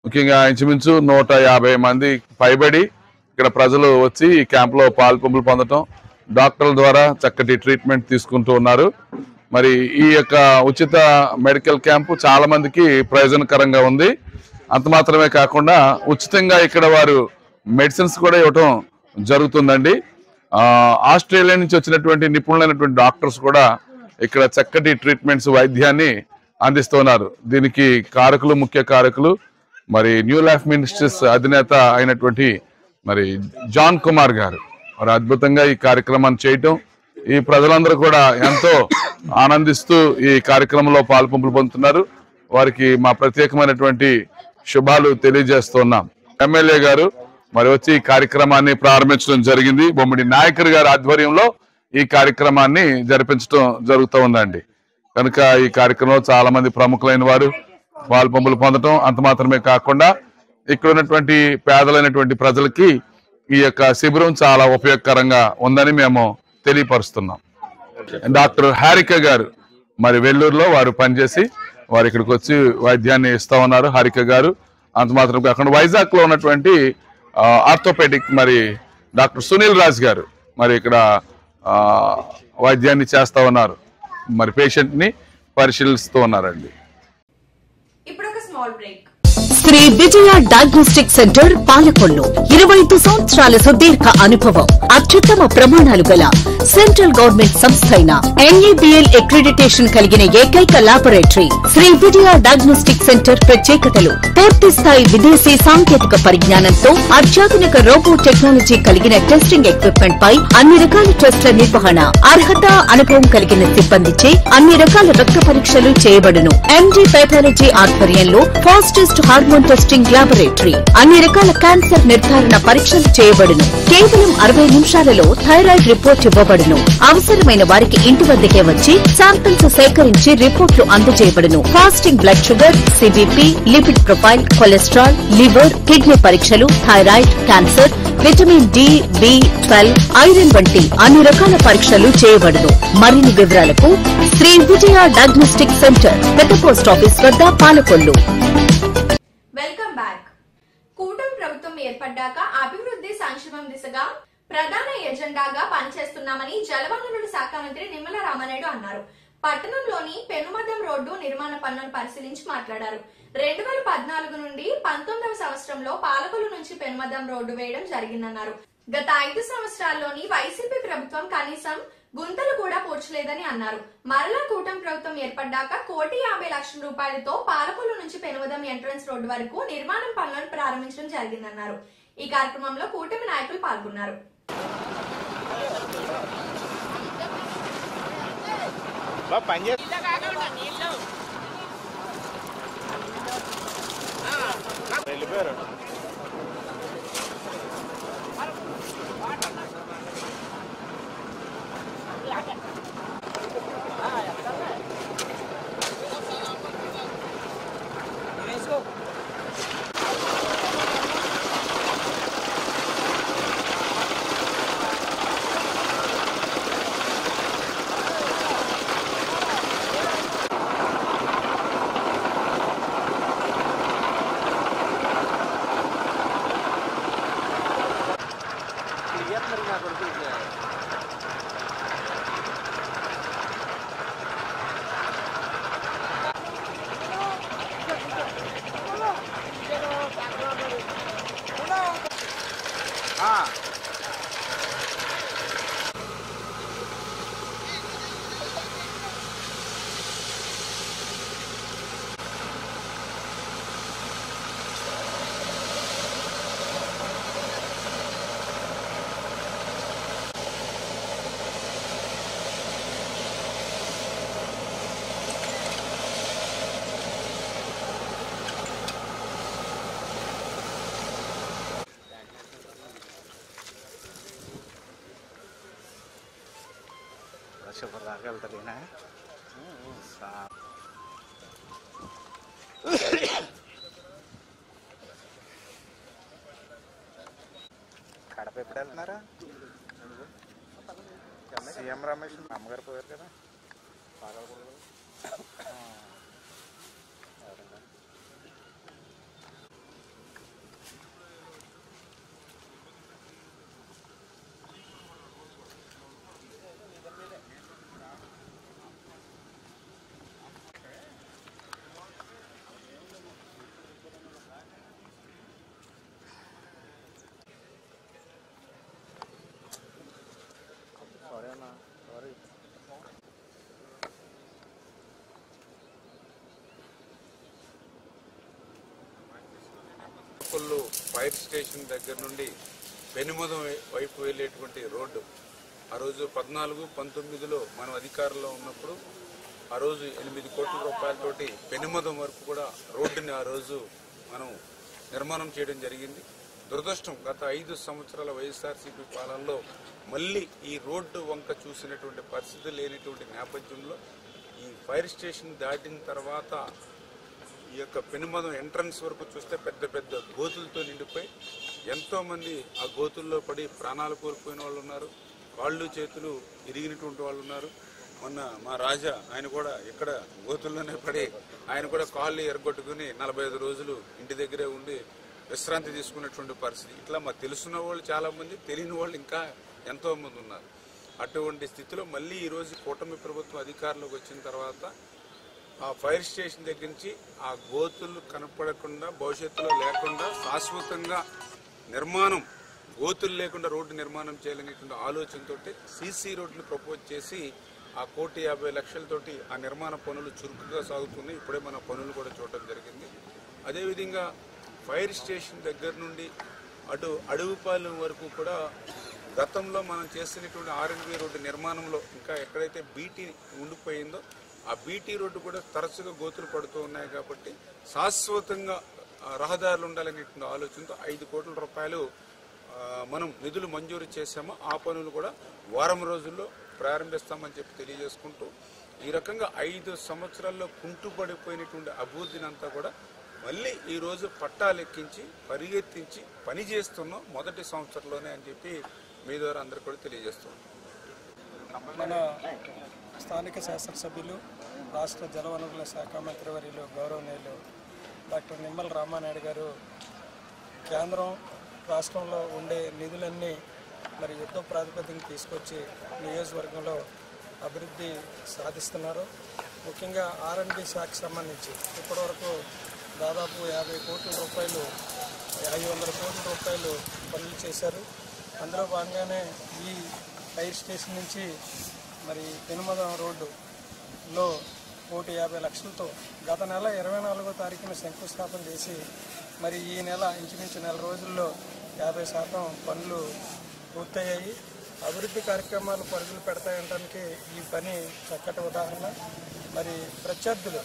ముఖ్యంగా ఇంచుమించు 150 మంది పైబడి ఇక్కడ ప్రజలు వచ్చి ఈ క్యాంపులో పాల్పొంపులు పొందటం, డాక్టర్ల ద్వారా చక్కటి ట్రీట్మెంట్ తీసుకుంటూ ఉన్నారు. మరి ఈ యొక్క ఉచిత మెడికల్ క్యాంపు చాలా మందికి ప్రయోజనకరంగా ఉంది. అంత మాత్రమే కాకుండా ఉచితంగా ఇక్కడ వారు మెడిసిన్స్ కూడా ఇవ్వటం జరుగుతుందండి. ఆస్ట్రేలియా నుంచి వచ్చినటువంటి నిపుణులైనటువంటి డాక్టర్స్ కూడా ఇక్కడ చక్కటి ట్రీట్మెంట్స్, వైద్యాన్ని అందిస్తున్నారు. దీనికి కారకులు, ముఖ్య కారకులు మరి న్యూ లైఫ్ మినిస్ట్రీస్ అధినేత అయినటువంటి మరి జాన్ కుమార్ గారు మరి అద్భుతంగా ఈ కార్యక్రమాన్ని చేయటం, ఈ ప్రజలందరూ కూడా ఎంతో ఆనందిస్తూ ఈ కార్యక్రమంలో పాల్పొంపులు పొందుతున్నారు. వారికి మా ప్రత్యేకమైనటువంటి శుభాలు తెలియజేస్తున్నాం. ఎమ్మెల్యే గారు మరి వచ్చి ఈ కార్యక్రమాన్ని ప్రారంభించడం జరిగింది. బొమ్మిడి నాయకర్ గారి ఆధ్వర్యంలో ఈ కార్యక్రమాన్ని జరిపించడం జరుగుతూ ఉందండి. కనుక ఈ కార్యక్రమంలో చాలా మంది ప్రముఖులైన వారు పాల్పొంపులు పొందటం, అంత మాత్రమే కాకుండా ఇక్కడ ఉన్నటువంటి పేదలైనటువంటి ప్రజలకి ఈ యొక్క శిబిరం చాలా ఉపయోగకరంగా ఉందని మేము తెలియపరుస్తున్నాం. డాక్టర్ హారిక గారు మరి వెల్లూరులో వారు పనిచేసి వారు ఇక్కడికి వచ్చి వైద్యాన్ని ఇస్తా ఉన్నారు. హారిక గారు అంత మాత్రం కాకుండా వైజాగ్ లో ఉన్నటువంటి ఆర్థోపెడిక్ మరి డాక్టర్ సునీల్ రాజ్ గారు మరి ఇక్కడ వైద్యాన్ని చేస్తా ఉన్నారు. మరి పేషెంట్ ని పరిశీలిస్తూ ఉన్నారండి. ఇప్పుడు ఒక small break. Shri Vijaya diagnostic centre Palakollu 25 సంవత్సరాల సుదీర్ఘ అనుభవం, అత్యుత్తమ ప్రమాణాలు గల సెంట్రల్ గవర్నమెంట్ సంస్థ అయిన NABL అక్రిడిటేషన్ కలిగిన ఏకైక laboratory Shri Vijaya diagnostic centre ప్రత్యేకతలు పూర్తి స్థాయి విదేశీ సాంకేతిక పరిజ్ఞానంతో అత్యాధునిక రోబో టెక్నాలజీ కలిగిన టెస్టింగ్ ఎక్విప్మెంట్ పై అన్ని రకాల టెస్టుల నిర్వహణ, అర్హత, అనుభవం కలిగిన సిబ్బందిచే అన్ని రకాల రక్త పరీక్షలు చేయబడును. MD పెథాలజీ ఆధ్వర్యంలో ఫాస్టెస్ట్ హార్మోన్ టెస్టింగ్ లాబొరేటరీ, అన్ని రకాల క్యాన్సర్ నిర్ధారణ పరీక్షలు చేయబడును. కేవలం 60 నిమిషాలలో థైరాయిడ్ రిపోర్ట్ ఇవ్వబడును. అవసరమైన వారికి ఇంటి వద్దకే వచ్చి శాంపిల్స్ సేకరించి రిపోర్టులు అందజేయబడును. Fasting blood sugar, CBP, lipid profile, cholesterol, liver, kidney పరీక్షలు, thyroid, cancer, vitamin D, B12, iron వంటి అన్ని రకాల పరీక్షలు చేయబడును. మరిన్ని వివరాలకు శ్రీ విజయ డయాగ్నోస్టిక్ సెంటర్, పెద్ద పోస్ట్ ఆఫీస్ వద్ద, పాలకొల్లు. Welcome back. కూటమి ప్రభుత్వం ఏర్పడ్డాక అభివృద్ధి సంక్షేమం దిశగా ప్రధాన ఎజెండాగా పనిచేస్తున్నామని జలవనరుల శాఖ మంత్రి నిమ్మల రామానాయుడు అన్నారు. పట్టణంలోని పెనుమదం రోడ్డు నిర్మాణ పనులను పరిశీలించి మాట్లాడారు. 2014 నుండి 19వ సంవత్సరంలో పాలకొల్లు నుంచి పెనుమదం రోడ్డు వేయడం జరిగిందన్నారు. గత 5 సంవత్సరాల్లోని వైసీపీ ప్రభుత్వం కనీసం గుంతలు కూడా పూడ్చలేదని అన్నారు. మరలా కూటమి ప్రభుత్వం ఏర్పడ్డాక 1,50,00,000 రూపాయలతో పాలకొల్లు నుంచి పెనుమదం ఎంట్రన్స్ రోడ్డు వరకు నిర్మాణం పనులను ప్రారంభించడం జరిగిందన్నారు. ఈ కార్యక్రమంలో కూటమి నాయకులు పాల్గొన్నారు. కడప ఎప్పుడు వెళ్తున్నారా? సీఎం రమేష్ అమ్మగారు పోయారు కదా. కొల్లు ఫైర్ స్టేషన్ దగ్గర నుండి పెనుమదం వైపు వెళ్ళేటువంటి రోడ్డు ఆ రోజు 14-19లో మనం అధికారంలో ఉన్నప్పుడు ఆ రోజు 8 కోట్ల రూపాయలతోటి పెనుమదం వరకు కూడా రోడ్డుని ఆ రోజు మనం నిర్మాణం చేయడం జరిగింది. దురదృష్టం గత 5 సంవత్సరాల వైఎస్ఆర్సీపీ పాలనలో మళ్ళీ ఈ రోడ్డు వంక చూసినటువంటి పరిస్థితి లేనటువంటి నేపథ్యంలో ఈ ఫైర్ స్టేషన్ దాటిన తర్వాత ఈ యొక్క పెనుమదం ఎంట్రన్స్ వరకు చూస్తే పెద్ద పెద్ద గోతులతో నిండిపోయి ఎంతోమంది ఆ గోతుల్లో పడి ప్రాణాలు కోల్పోయిన వాళ్ళు ఉన్నారు, కాళ్ళు చేతులు ఇరిగినటువంటి వాళ్ళు ఉన్నారు. మొన్న మా రాజా ఆయన కూడా ఇక్కడ గోతుల్లోనే పడి ఆయన కూడా కాళ్ళు ఎరగొట్టుకుని 45 రోజులు ఇంటి దగ్గరే ఉండి విశ్రాంతి తీసుకున్నటువంటి పరిస్థితి. ఇట్లా మాకు తెలుసున్న వాళ్ళు చాలామంది, తెలియని వాళ్ళు ఇంకా ఎంతోమంది ఉన్నారు. అటువంటి స్థితిలో మళ్ళీ ఈరోజు కూటమి ప్రభుత్వం అధికారంలోకి వచ్చిన తర్వాత ఆ ఫైర్ స్టేషన్ దగ్గర నుంచి ఆ గోతులు కనపడకుండా భవిష్యత్తులో లేకుండా శాశ్వతంగా నిర్మాణం గోతులు లేకుండా రోడ్డు నిర్మాణం చేయాలనేటువంటి ఆలోచనతో సీసీ రోడ్డుని ప్రపోజ్ చేసి ఆ 1,50,00,000తోటి ఆ నిర్మాణ పనులు చురుకుగా సాగుతున్నాయి. ఇప్పుడే మన పనులు కూడా చూడడం జరిగింది. అదేవిధంగా ఫైర్ స్టేషన్ దగ్గర నుండి అటు అడవిపాలెం వరకు కూడా గతంలో మనం చేసినటువంటి ఆర్ఎన్బి రోడ్డు నిర్మాణంలో ఇంకా ఎక్కడైతే బీటీ ఉండిపోయిందో ఆ బీటీ రోడ్డు కూడా తరచుగా గోతులు పడుతూ ఉన్నాయి. కాబట్టి శాశ్వతంగా రహదారులు ఉండాలనేటువంటి ఆలోచనతో 5 కోట్ల రూపాయలు మనం నిధులు మంజూరు చేశాము. ఆ పనులు కూడా వారం రోజుల్లో ప్రారంభిస్తామని చెప్పి తెలియజేసుకుంటూ ఈ రకంగా 5 సంవత్సరాల్లో కుంటుపడిపోయినటువంటి అభివృద్ధిని అంతా కూడా మళ్ళీ ఈరోజు పట్టాలెక్కించి పరిగెత్తించి పని చేస్తున్నాం మొదటి సంవత్సరంలోనే అని చెప్పి మీ ద్వారా అందరూ కూడా తెలియజేస్తున్నాం. మన స్థానిక శాసనసభ్యులు రాష్ట్ర జలవనరుల శాఖ మంత్రివర్యులు గౌరవనీయులు డాక్టర్ నిమ్మల రామానాయుడు గారు కేంద్రం రాష్ట్రంలో ఉండే నిధులన్నీ మరి యుద్ధ ప్రాతిపదికన తీసుకొచ్చి నియోజకవర్గంలో అభివృద్ధి సాధిస్తున్నారు. ముఖ్యంగా ఆర్ఎండ్బి శాఖకు సంబంధించి ఇప్పటివరకు దాదాపు 50 కోట్ల రూపాయలు 500 కోట్ల రూపాయలు పనులు చేశారు. అందులో భాగంగానే ఈ ఫైర్ స్టేషన్ నుంచి మరి పెనుమదం రోడ్డులో 1,50,00,000తో గత నెల 24వ తారీఖున శంకుస్థాపన చేసి మరి ఈ నెల ఇంచుమించు నెల రోజుల్లో 50% పనులు పూర్తయ్యాయి. అభివృద్ధి కార్యక్రమాలు పరుగులు పెడతాయనడానికి ఈ పని చక్కటి ఉదాహరణ. మరి ప్రత్యర్థులు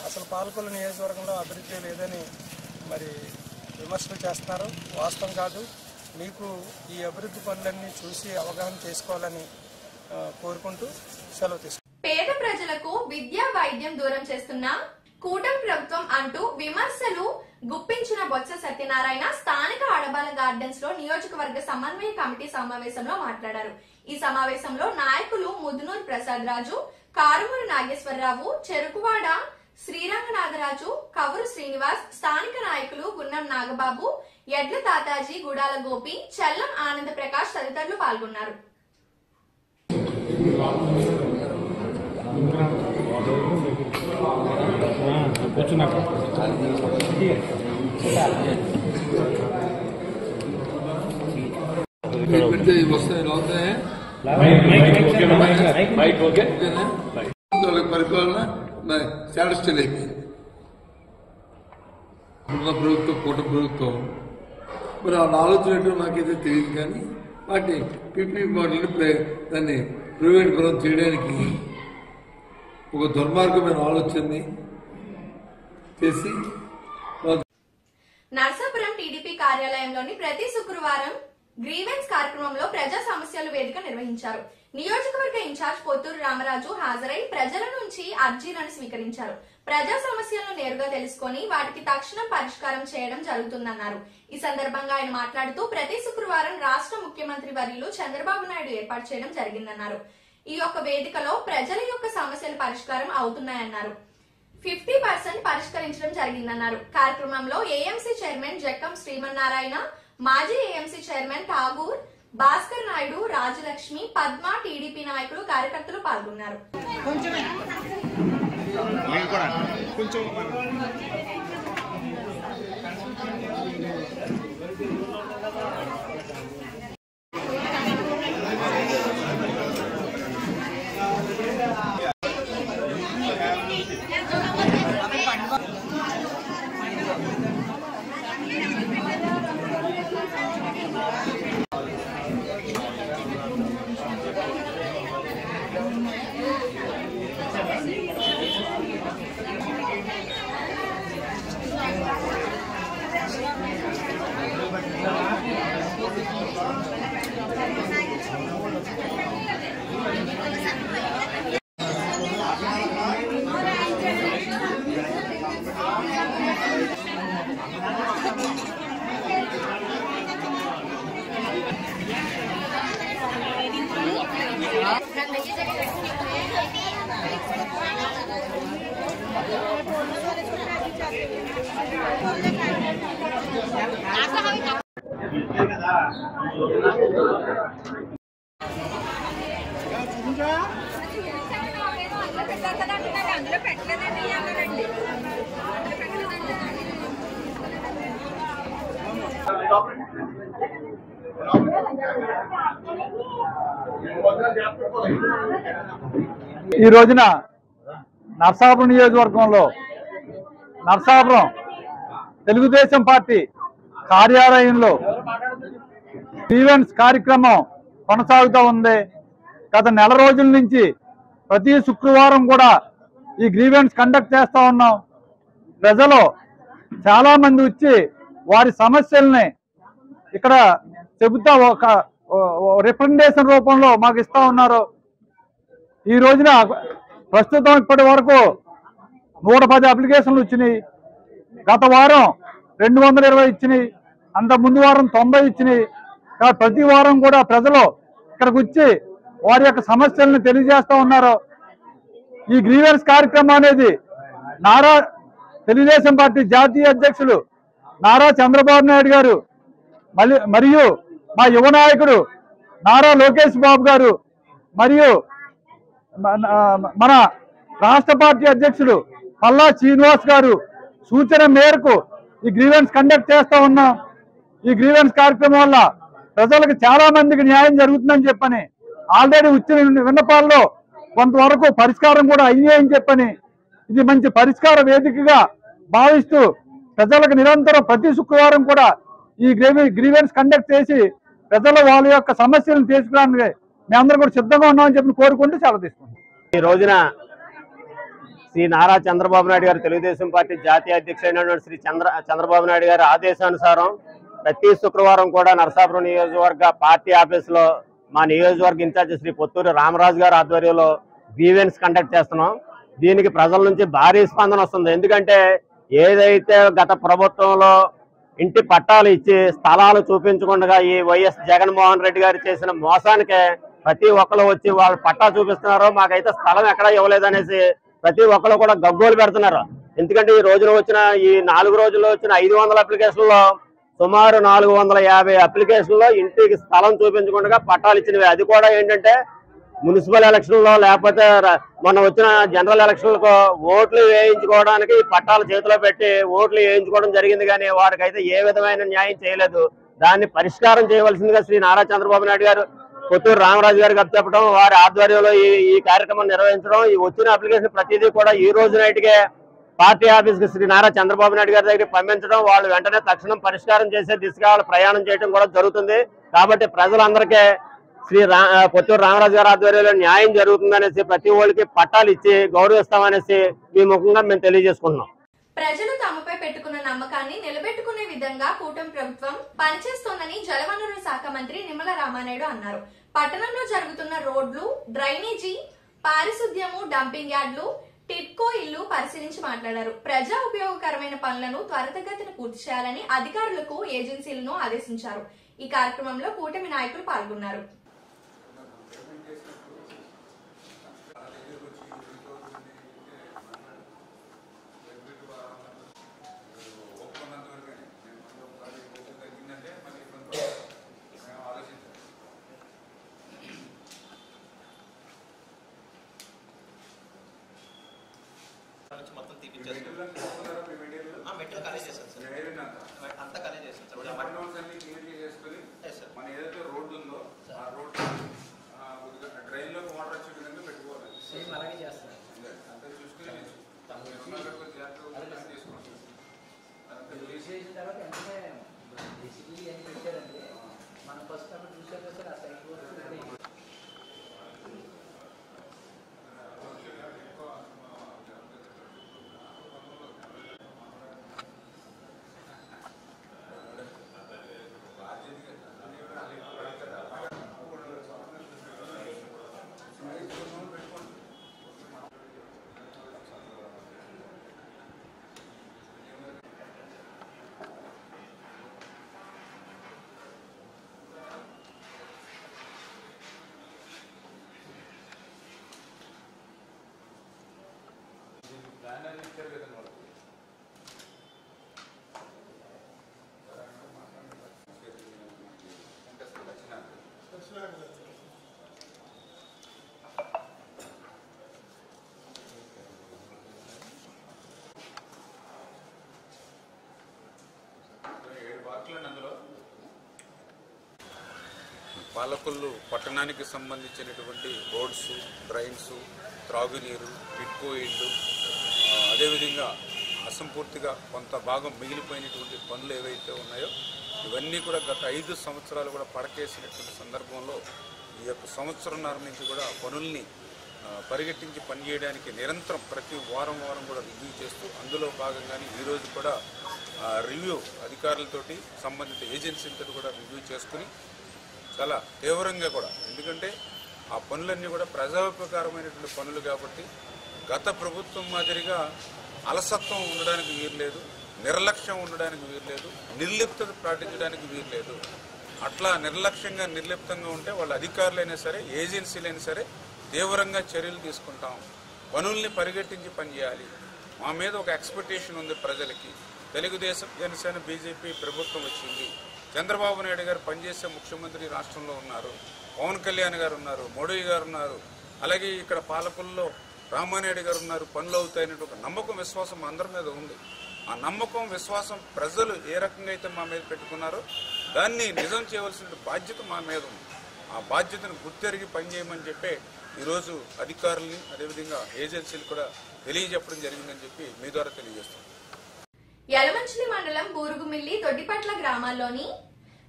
అసలు పాలకొల్లు నియోజకవర్గంలో అభివృద్ధి లేదని మరి విమర్శలు చేస్తున్నారు. వాస్తవం కాదు. మీకు ఈ అభివృద్ధి పనులన్నీ చూసి అవగాహన చేసుకోవాలని కోరుకుంటూ సెలవు తీసుకుంటాం. పేద ప్రజలకు విద్య వైద్యం దూరం చేస్తున్న కూటమి ప్రభుత్వం అంటూ విమర్శలు గుప్పించిన బొత్స సత్యనారాయణ స్థానిక ఆడబాల గార్డెన్స్ లో నియోజకవర్గ సమన్వయ కమిటీ సమావేశంలో మాట్లాడారు. ఈ సమావేశంలో నాయకులు ముదునూరు ప్రసాద్ రాజు, కారుమూరి నాగేశ్వరరావు, చెరుకువాడ శ్రీరంగనాథరాజు, కవురు శ్రీనివాస్, స్థానిక నాయకులు గున్నం నాగబాబు, ఎడ్ల తాతాజీ, గుడాల గోపి, చెల్లం ఆనంద ప్రకాష్ తదితరులు పాల్గొన్నారు. పరిపాలన శాడిస్టులు అయిపోయింది. ఉన్న ప్రభుత్వం కూటమి ప్రభుత్వం మరి వాళ్ళ ఆలోచన ఏంటో నాకైతే తెలియదు. కానీ వాటిని పీపీ మోడల్ని దాన్ని ప్రైవేట్ పరం చేయడానికి ఒక దుర్మార్గమైన ఆలోచనని చేసి నర్సాపురం టీడీపీ కార్యాలయంలోని ప్రతి శుక్రవారం గ్రీవెన్స్ కార్యక్రమంలో ప్రజా సమస్యలు వేదిక నిర్వహించారు. నియోజకవర్గ ఇన్ఛార్జ్ పొత్తూరు రామరాజు హాజరై ప్రజల నుంచి అర్జీలను స్వీకరించారు. ప్రజా సమస్యలను నేరుగా తెలుసుకొని వాటికి తక్షణం పరిష్కారం చేయడం జరుగుతుందన్నారు. ఈ సందర్భంగా ఆయన మాట్లాడుతూ ప్రతి శుక్రవారం రాష్ట్ర ముఖ్యమంత్రి వర్యులు చంద్రబాబు నాయుడు ఏర్పాటు చేయడం జరిగిందన్నారు. ఈ యొక్క వేదికలో ప్రజల యొక్క సమస్యలు పరిష్కారం అవుతున్నాయన్నారు. 50% పరిష్కరించడం జరిగిందన్నారు. కార్యక్రమంలో ఏఎంసీ చైర్మన్ జక్కం శ్రీమన్నారాయణ, మాజీ AMC chairman Tagore, Bhaskar Naidu, Rajalakshmi, Padma, TDP నాయకులు, కార్యకర్తలు పాల్గొన్నారు. ఈ రోజున నర్సాపురం నియోజకవర్గంలో నర్సాపురం తెలుగుదేశం పార్టీ కార్యాలయంలో గ్రీవెన్స్ కార్యక్రమం కొనసాగుతూ ఉంది. గత నెల రోజుల నుంచి ప్రతి శుక్రవారం కూడా ఈ గ్రీవెన్స్ కండక్ట్ చేస్తూ ఉన్నాం. ప్రజలు చాలా మంది వచ్చి వారి సమస్యల్ని ఇక్కడ చెబుతా ఒక రిప్రజెంటేషన్ రూపంలో మాకు ఇస్తా ఉన్నారు. ఈ రోజున ప్రస్తుతం ఇప్పటి వరకు 110 అప్లికేషన్లు వచ్చినాయి. గత వారం 220 ఇచ్చినాయి. అంత ముందు వారం 90 ఇచ్చినాయి. ప్రతి వారం కూడా ప్రజలు ఇక్కడికి వచ్చి వారి యొక్క సమస్యలను తెలియజేస్తూ ఉన్నారు. ఈ గ్రీవెన్స్ కార్యక్రమం అనేది తెలుగుదేశం పార్టీ జాతీయ అధ్యక్షులు నారా చంద్రబాబు నాయుడు గారు మరియు మా యువ నాయకుడు నారా లోకేష్ బాబు గారు మరియు మన రాష్ట్ర పార్టీ అధ్యక్షుడు పల్లా శ్రీనివాస్ గారు సూచన మేరకు ఈ గ్రీవెన్స్ కండక్ట్ చేస్తూ ఉన్నాం. ఈ గ్రీవెన్స్ కార్యక్రమం వల్ల ప్రజలకు చాలా మందికి న్యాయం జరుగుతుందని చెప్పని ఆల్రెడీ వచ్చిన విన్నపాల్లో కొంతవరకు పరిష్కారం కూడా అయ్యాయని చెప్పని ఇది మంచి పరిష్కార వేదికగా భావిస్తూ ప్రజలకు నిరంతరం ప్రతి శుక్రవారం కూడా ఈ గ్రీవెన్స్ కండక్ట్ చేసి ప్రజలు వాళ్ళ యొక్క సమస్యలను తీర్చుకోవడానికి మేమందరం కూడా సిద్ధంగా ఉన్నామని చెప్పి కోరుకుంటూ సెలవు తీసుకుంటాం. ఈ రోజున శ్రీ నారా చంద్రబాబు నాయుడు గారు తెలుగుదేశం పార్టీ జాతీయ అధ్యక్షుడైనటువంటి శ్రీ చంద్రబాబు నాయుడు గారి ఆదేశానుసారం ప్రతి శుక్రవారం కూడా నరసాపురం నియోజకవర్గ పార్టీ ఆఫీసులో మా నియోజకవర్గ ఇన్ఛార్జి శ్రీ పొత్తూరు రామరాజు గారి ఆధ్వర్యంలో గ్రీవెన్స్ కండక్ట్ చేస్తున్నాం. దీనికి ప్రజల నుంచి భారీ స్పందన వస్తుంది. ఎందుకంటే ఏదైతే గత ప్రభుత్వంలో ఇంటి పట్టాలు ఇచ్చి స్థలాలు చూపించకుండా ఈ వైఎస్ జగన్మోహన్ రెడ్డి గారు చేసిన మోసానికే ప్రతి ఒక్కరు వచ్చి వాళ్ళు పట్టా చూపిస్తున్నారో మాకైతే స్థలం ఎక్కడా ఇవ్వలేదనేసి ప్రతి ఒక్కరు కూడా గగ్గోలు పెడుతున్నారు. ఎందుకంటే ఈ రోజున వచ్చిన ఈ 4 రోజుల్లో వచ్చిన 500 అప్లికేషన్లో సుమారు 450 అప్లికేషన్లో ఇంటికి స్థలం చూపించకుండా పట్టాలు ఇచ్చినవి. అది కూడా ఏంటంటే మున్సిపల్ ఎలక్షన్లో లేకపోతే మొన్న వచ్చిన జనరల్ ఎలక్షన్లకు ఓట్లు వేయించుకోవడానికి పట్టాలు చేతిలో పెట్టి ఓట్లు వేయించుకోవడం జరిగింది. కానీ వారికైతే ఏ విధమైన న్యాయం చేయలేదు. దాన్ని పరిష్కారం చేయవలసిందిగా శ్రీ నారా చంద్రబాబు నాయుడు గారు పొత్తూరు రామరాజు గారికి చెప్పడం, వారి ఆధ్వర్యంలో ఈ కార్యక్రమం నిర్వహించడం, ఈ వచ్చిన అప్లికేషన్ ప్రతిదీ కూడా ఈ రోజు నైట్కే పార్టీ ఆఫీస్కి శ్రీ నారా చంద్రబాబు నాయుడు గారి దగ్గరికి పంపించడం, వాళ్ళు వెంటనే తక్షణం పరిష్కారం చేసే దిశగా వాళ్ళు ప్రయాణం చేయడం కూడా జరుగుతుంది. కాబట్టి ప్రజలందరికీ శ్రీ పొత్తూరు రామరాజు గారి ఆధ్వర్యంలో న్యాయం జరుగుతుందనేసి ప్రతి ఒక్కరికి పట్టాలు ఇచ్చి గౌరవిస్తామనేసి మీ ముఖంగా మేము తెలియజేసుకుంటున్నాం. ప్రజలు తమపై పెట్టుకున్న నమ్మకాన్ని నిలబెట్టుకునే విధంగా కూటమి ప్రభుత్వం పనిచేస్తోందని జలవనరుల శాఖ మంత్రి నిమ్మల రామానాయుడు అన్నారు. పట్టణంలో జరుగుతున్న రోడ్లు, డ్రైనేజీ, పారిశుద్ధ్యము, డంపింగ్ యార్డులు, టిడ్కో ఇల్లు పరిశీలించి మాట్లాడారు. ప్రజా ఉపయోగకరమైన పనులను త్వరితగతిన పూర్తి చేయాలని అధికారులకు, ఏజెన్సీలను ఆదేశించారు. ఈ కార్యక్రమంలో కూటమి నాయకులు పాల్గొన్నారు. మొత్తం తీపించేస్తాం. మెటీరియల్ కలెక్ట్ చేస్తాం సార్, అంతా కలెక్ట్ చేస్తాం సార్. మన ఏదైతే రోడ్డు ఉందో ఆ రోడ్డు డ్రైన్లో వాటర్ వచ్చే విధంగా పెట్టుకోవాలి. సేమ్ అలాగే చేస్తాం. అంతా చూసుకుని చేసిన తర్వాత వెంటనే బేసిక్లీ ఏం పెట్టారంటే మనం ఫస్ట్ అప్పుడు చూసారు సార్ ఆ సైట్ వరకు పాలకొల్లు పట్టణానికి సంబంధించినటువంటి రోడ్స్, డ్రైన్స్, త్రాగునీరు, టిట్కో ఇళ్ళు, అదేవిధంగా అసంపూర్తిగా కొంత భాగం మిగిలిపోయినటువంటి పనులు ఏవైతే ఉన్నాయో ఇవన్నీ కూడా గత 5 సంవత్సరాలు కూడా పడకేసినటువంటి సందర్భంలో ఈ యొక్క సంవత్సరంన్నర నుంచి కూడా పనుల్ని పరిగెట్టించి పనిచేయడానికి నిరంతరం ప్రతి వారం కూడా రివ్యూ చేస్తూ అందులో భాగంగానే ఈరోజు కూడా రివ్యూ అధికారులతోటి సంబంధిత ఏజెన్సీలతో కూడా రివ్యూ చేసుకుని చాలా తీవ్రంగా కూడా, ఎందుకంటే ఆ పనులన్నీ కూడా ప్రజాపకారమైనటువంటి పనులు కాబట్టి గత ప్రభుత్వం మాదిరిగా అలసత్వం ఉండడానికి వీల్లేదు, నిర్లక్ష్యం ఉండడానికి వీల్లేదు, నిర్లిప్తత పాటించడానికి వీల్లేదు. అట్లా నిర్లక్ష్యంగా నిర్లిప్తంగా ఉంటే వాళ్ళ అధికారులైనా సరే ఏజెన్సీలైనా సరే తీవ్రంగా చర్యలు తీసుకుంటాం. పనుల్ని పరిగెట్టించి పనిచేయాలి. మా మీద ఒక ఎక్స్పెక్టేషన్ ఉంది ప్రజలకి. తెలుగుదేశం, జనసేన, బీజేపీ ప్రభుత్వం వచ్చింది. చంద్రబాబు నాయుడు గారు పనిచేసే ముఖ్యమంత్రి రాష్ట్రంలో ఉన్నారు, పవన్ కళ్యాణ్ గారు ఉన్నారు, మోడీ గారు ఉన్నారు, అలాగే ఇక్కడ పాలకుల్లో రామానాయుడు గారు ఉన్నారు. పనులు అవుతాయనే ఒక నమ్మకం, విశ్వాసం అందరి మీద ఉంది. ఆ నమ్మకం, విశ్వాసం ప్రజలు ఏ రకంగా అయితే మా మీద పెట్టుకున్నారో దాన్ని నిజం చేయవలసిన బాధ్యత మా మీద ఉంది. ఆ బాధ్యతను గుర్తెరిగి పనిచేయమని చెప్పే ఈరోజు అధికారులని అదేవిధంగా ఏజెన్సీలు కూడా తెలియజెప్పడం జరిగిందని చెప్పి మీ ద్వారా తెలియజేస్తాం. యలమంచిలి మండలం బూరుగుమిల్లి, దొడ్డిపట్ల గ్రామాల్లోని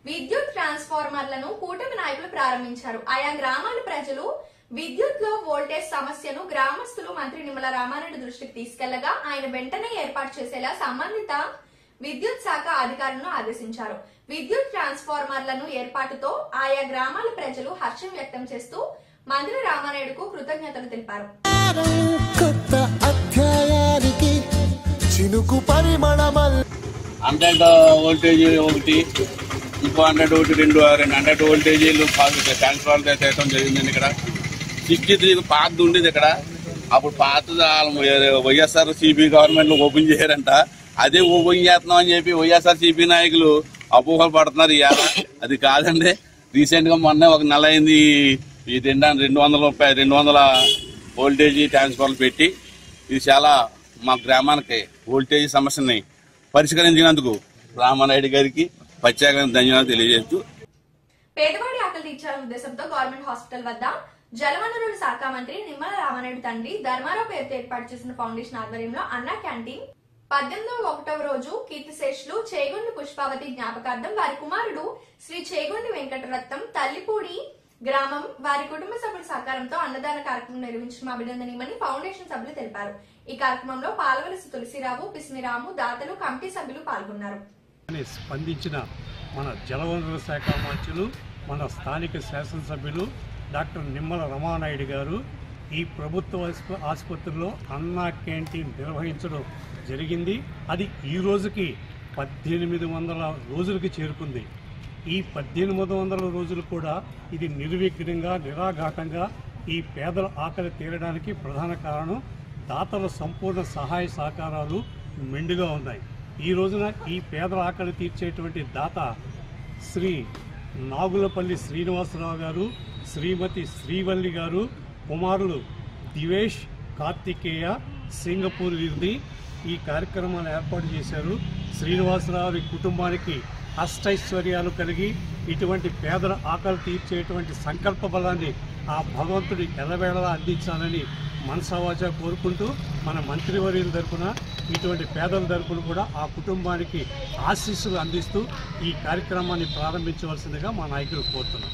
విద్యుత్ ట్రాన్స్ఫార్మర్లను కూటమి నాయకులు ప్రారంభించారు. ఆయా గ్రామాల ప్రజలు విద్యుత్ లో వోల్టేజ్ సమస్యను గ్రామస్తులు మంత్రి నిమ్మల రామారెడ్డి దృష్టికి తీసుకెళ్లగా ఆయన వెంటనే ఏర్పాటు చేసేలా సంబంధిత విద్యుత్ శాఖ అధికారులను ఆదేశించారు. విద్యుత్ ట్రాన్స్ఫార్మర్లను ఏర్పాటుతో ఆయా గ్రామాల ప్రజలు హర్షం వ్యక్తం చేస్తూ మంత్రి రామారెడ్డికు కృతజ్ఞతలు తెలిపారు. కొత్త అధ్యాయానికి చినుకు పరిమళమల్ 100 వోల్టేజ్ ఒకటి, ఇంకో 100 ఒకటి, 200 వోల్టేజీలు ట్రాన్స్ఫార్మర్ చేయడం జరిగిందండి. ఇక్కడ 63 పాతది ఉండేది. ఇక్కడ అప్పుడు పాత వైఎస్ఆర్ సిపి గవర్నమెంట్ లో ఓపెన్ చేశారంట. అదే ఓపెన్ చేస్తున్నాం అని చెప్పి వైఎస్ఆర్ సిపి నాయకులు అపోహలు పడుతున్నారు. ఇవాళ అది కాదండి. రీసెంట్ గా మొన్న ఒక నెల అయింది ఈ 200 వోల్టేజీ ట్రాన్స్ఫార్మర్ పెట్టి ఇది చాలా మా గ్రామానికి వోల్టేజ్ సమస్యని పరిష్కరించినందుకు రామానాయుడు గారికి ప్రత్యేకంగా ధన్యవాదాలు తెలియజేస్తూ, పేదవాడి ఆకలి తీర్చాలనే ఉద్దేశంతో గవర్నమెంట్ హాస్పిటల్ వద్ద జలవనరుల శాఖ మంత్రి నిమ్మల రామారెడ్డి తండ్రి ధర్మారావు పేరుతో ఏర్పాటు చేసిన ఫౌండేషన్ ఆధ్వర్యంలో అన్నా క్యాంటీన్ 18వ రోజు కీర్తిశేషులు చేగొండి పుష్పావతి జ్ఞాపకార్థం వారి కుమారుడు శ్రీ చేగొండి వెంకటరత్నం తల్లిపూడి గ్రామం వారి కుటుంబ సభ్యుల సహకారంతో అన్నదాన కార్యక్రమం నిర్వహించడం అభినందనీయమని ఫౌండేషన్ సభ్యులు తెలిపారు. ఈ కార్యక్రమంలో పాల్వలసి తులసిరావు, పిసినిరాము, దాతలు, కమిటీ సభ్యులు పాల్గొన్నారు. స్పందించిన మన జలవనరుల శాఖ మంత్రులు, మన స్థానిక శాసనసభ్యులు డాక్టర్ నిమ్మల రామానాయుడు గారు ఈ ప్రభుత్వ ఆసుపత్రిలో అన్నా క్యాంటీన్ నిర్వహించడం జరిగింది. అది ఈ రోజుకి 1800 రోజులకి చేరుకుంది. ఈ 1800 రోజులు కూడా ఇది నిర్విఘ్నంగా, నిరాఘాటంగా ఈ పేదల ఆకలి తీరడానికి ప్రధాన కారణం దాతల సంపూర్ణ సహాయ సహకారాలు మెండుగా ఉన్నాయి. ఈ రోజున ఈ పేదల ఆకలి తీర్చేటువంటి దాత శ్రీ నాగులపల్లి శ్రీనివాసరావు గారు, శ్రీమతి శ్రీవల్లి గారు, కుమారులు దివేష్, కార్తికేయ సింగపూర్ వీరిని ఈ కార్యక్రమాన్ని ఏర్పాటు చేశారు. శ్రీనివాసరావు కుటుంబానికి అష్టైశ్వర్యాలు కలిగి ఇటువంటి పేదల ఆకలి తీర్చేటువంటి సంకల్ప బలాన్ని ఆ భగవంతుడి ఎల్లవేళలా అందించాలని మనసావాచా కోరుకుంటూ మన మంత్రివర్యుల తరపున ఇటువంటి పేదల తరపున కూడా ఆ కుటుంబానికి ఆశీస్సులు అందిస్తూ ఈ కార్యక్రమాన్ని ప్రారంభించవలసిందిగా మా నాయకులు కోరుతున్నాం.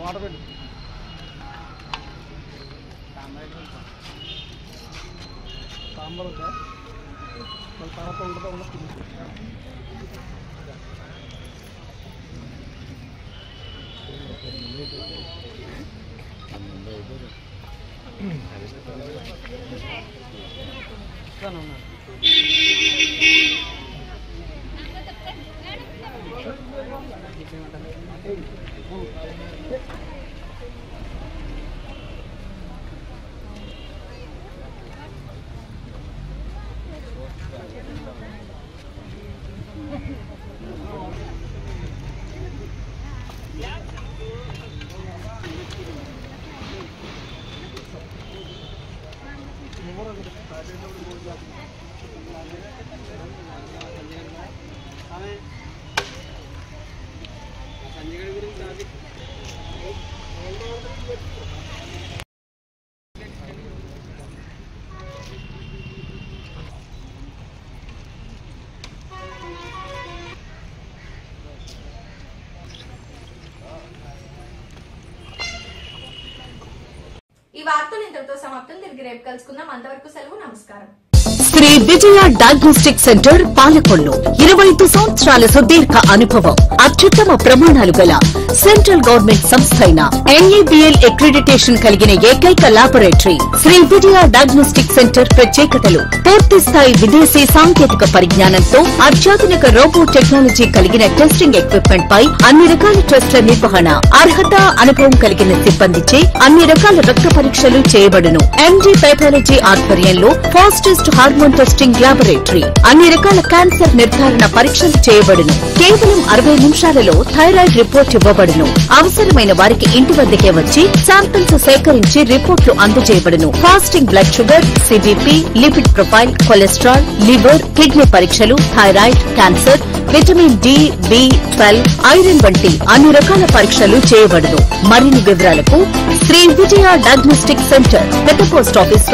వాటర్ పెట్టు. సాంబార్ సార్ మళ్ళీ తర్వాత ఉండదు. ఉన్నాను ఈ వార్తలు ఇంతటితో సమాప్తం. తిరిగి రేపు కలుసుకుందాం. అంతవరకు సెలవు. నమస్కారం. శ్రీ విజయ డయాగ్నోస్టిక్ సెంటర్ పాలకొల్లు 25 సంవత్సరాల సుదీర్ఘ అనుభవం, అత్యుత్తమ ప్రమాణాలు గల సెంట్రల్ గవర్నమెంట్ సంస్థ అయిన NABL అక్రిడిటేషన్ కలిగిన ఏకైక laboratory Shri Vijaya diagnostic centre ప్రత్యేకతలు పూర్తి స్థాయి విదేశీ సాంకేతిక పరిజ్ఞానంతో అత్యాధునిక రోబో టెక్నాలజీ కలిగిన టెస్టింగ్ ఎక్విప్మెంట్ పై అన్ని రకాల టెస్టుల నిర్వహణ, అర్హత, అనుభవం కలిగిన సిబ్బందిచే అన్ని రకాల రక్త పరీక్షలు చేయబడును. MD పైథాలజీ ఆధ్వర్యంలో ఫాస్టెస్ట్ హార్మోన్ టెస్టింగ్ లాబొరేటరీ, అన్ని రకాల క్యాన్సర్ నిర్ధారణ పరీక్షలు చేయబడును. కేవలం 60 నిమిషాలలో థైరాయిడ్ రిపోర్ట్ ఇవ్వబడును. అవసరమైన వారికి ఇంటి వద్దకే వచ్చి శాంపిల్స్ సేకరించి రిపోర్ట్లు అందజేయబడును. Fasting blood sugar, CBP, lipid profile, cholesterol, liver, kidney పరీక్షలు, thyroid, cancer, vitamin D, B12, iron వంటి అన్ని రకాల పరీక్షలు చేయబడును. మరిన్ని వివరాలకు శ్రీ విజయ డయాగ్నోస్టిక్ సెంటర్, పెద్ద పోస్ట్ ఆఫీస్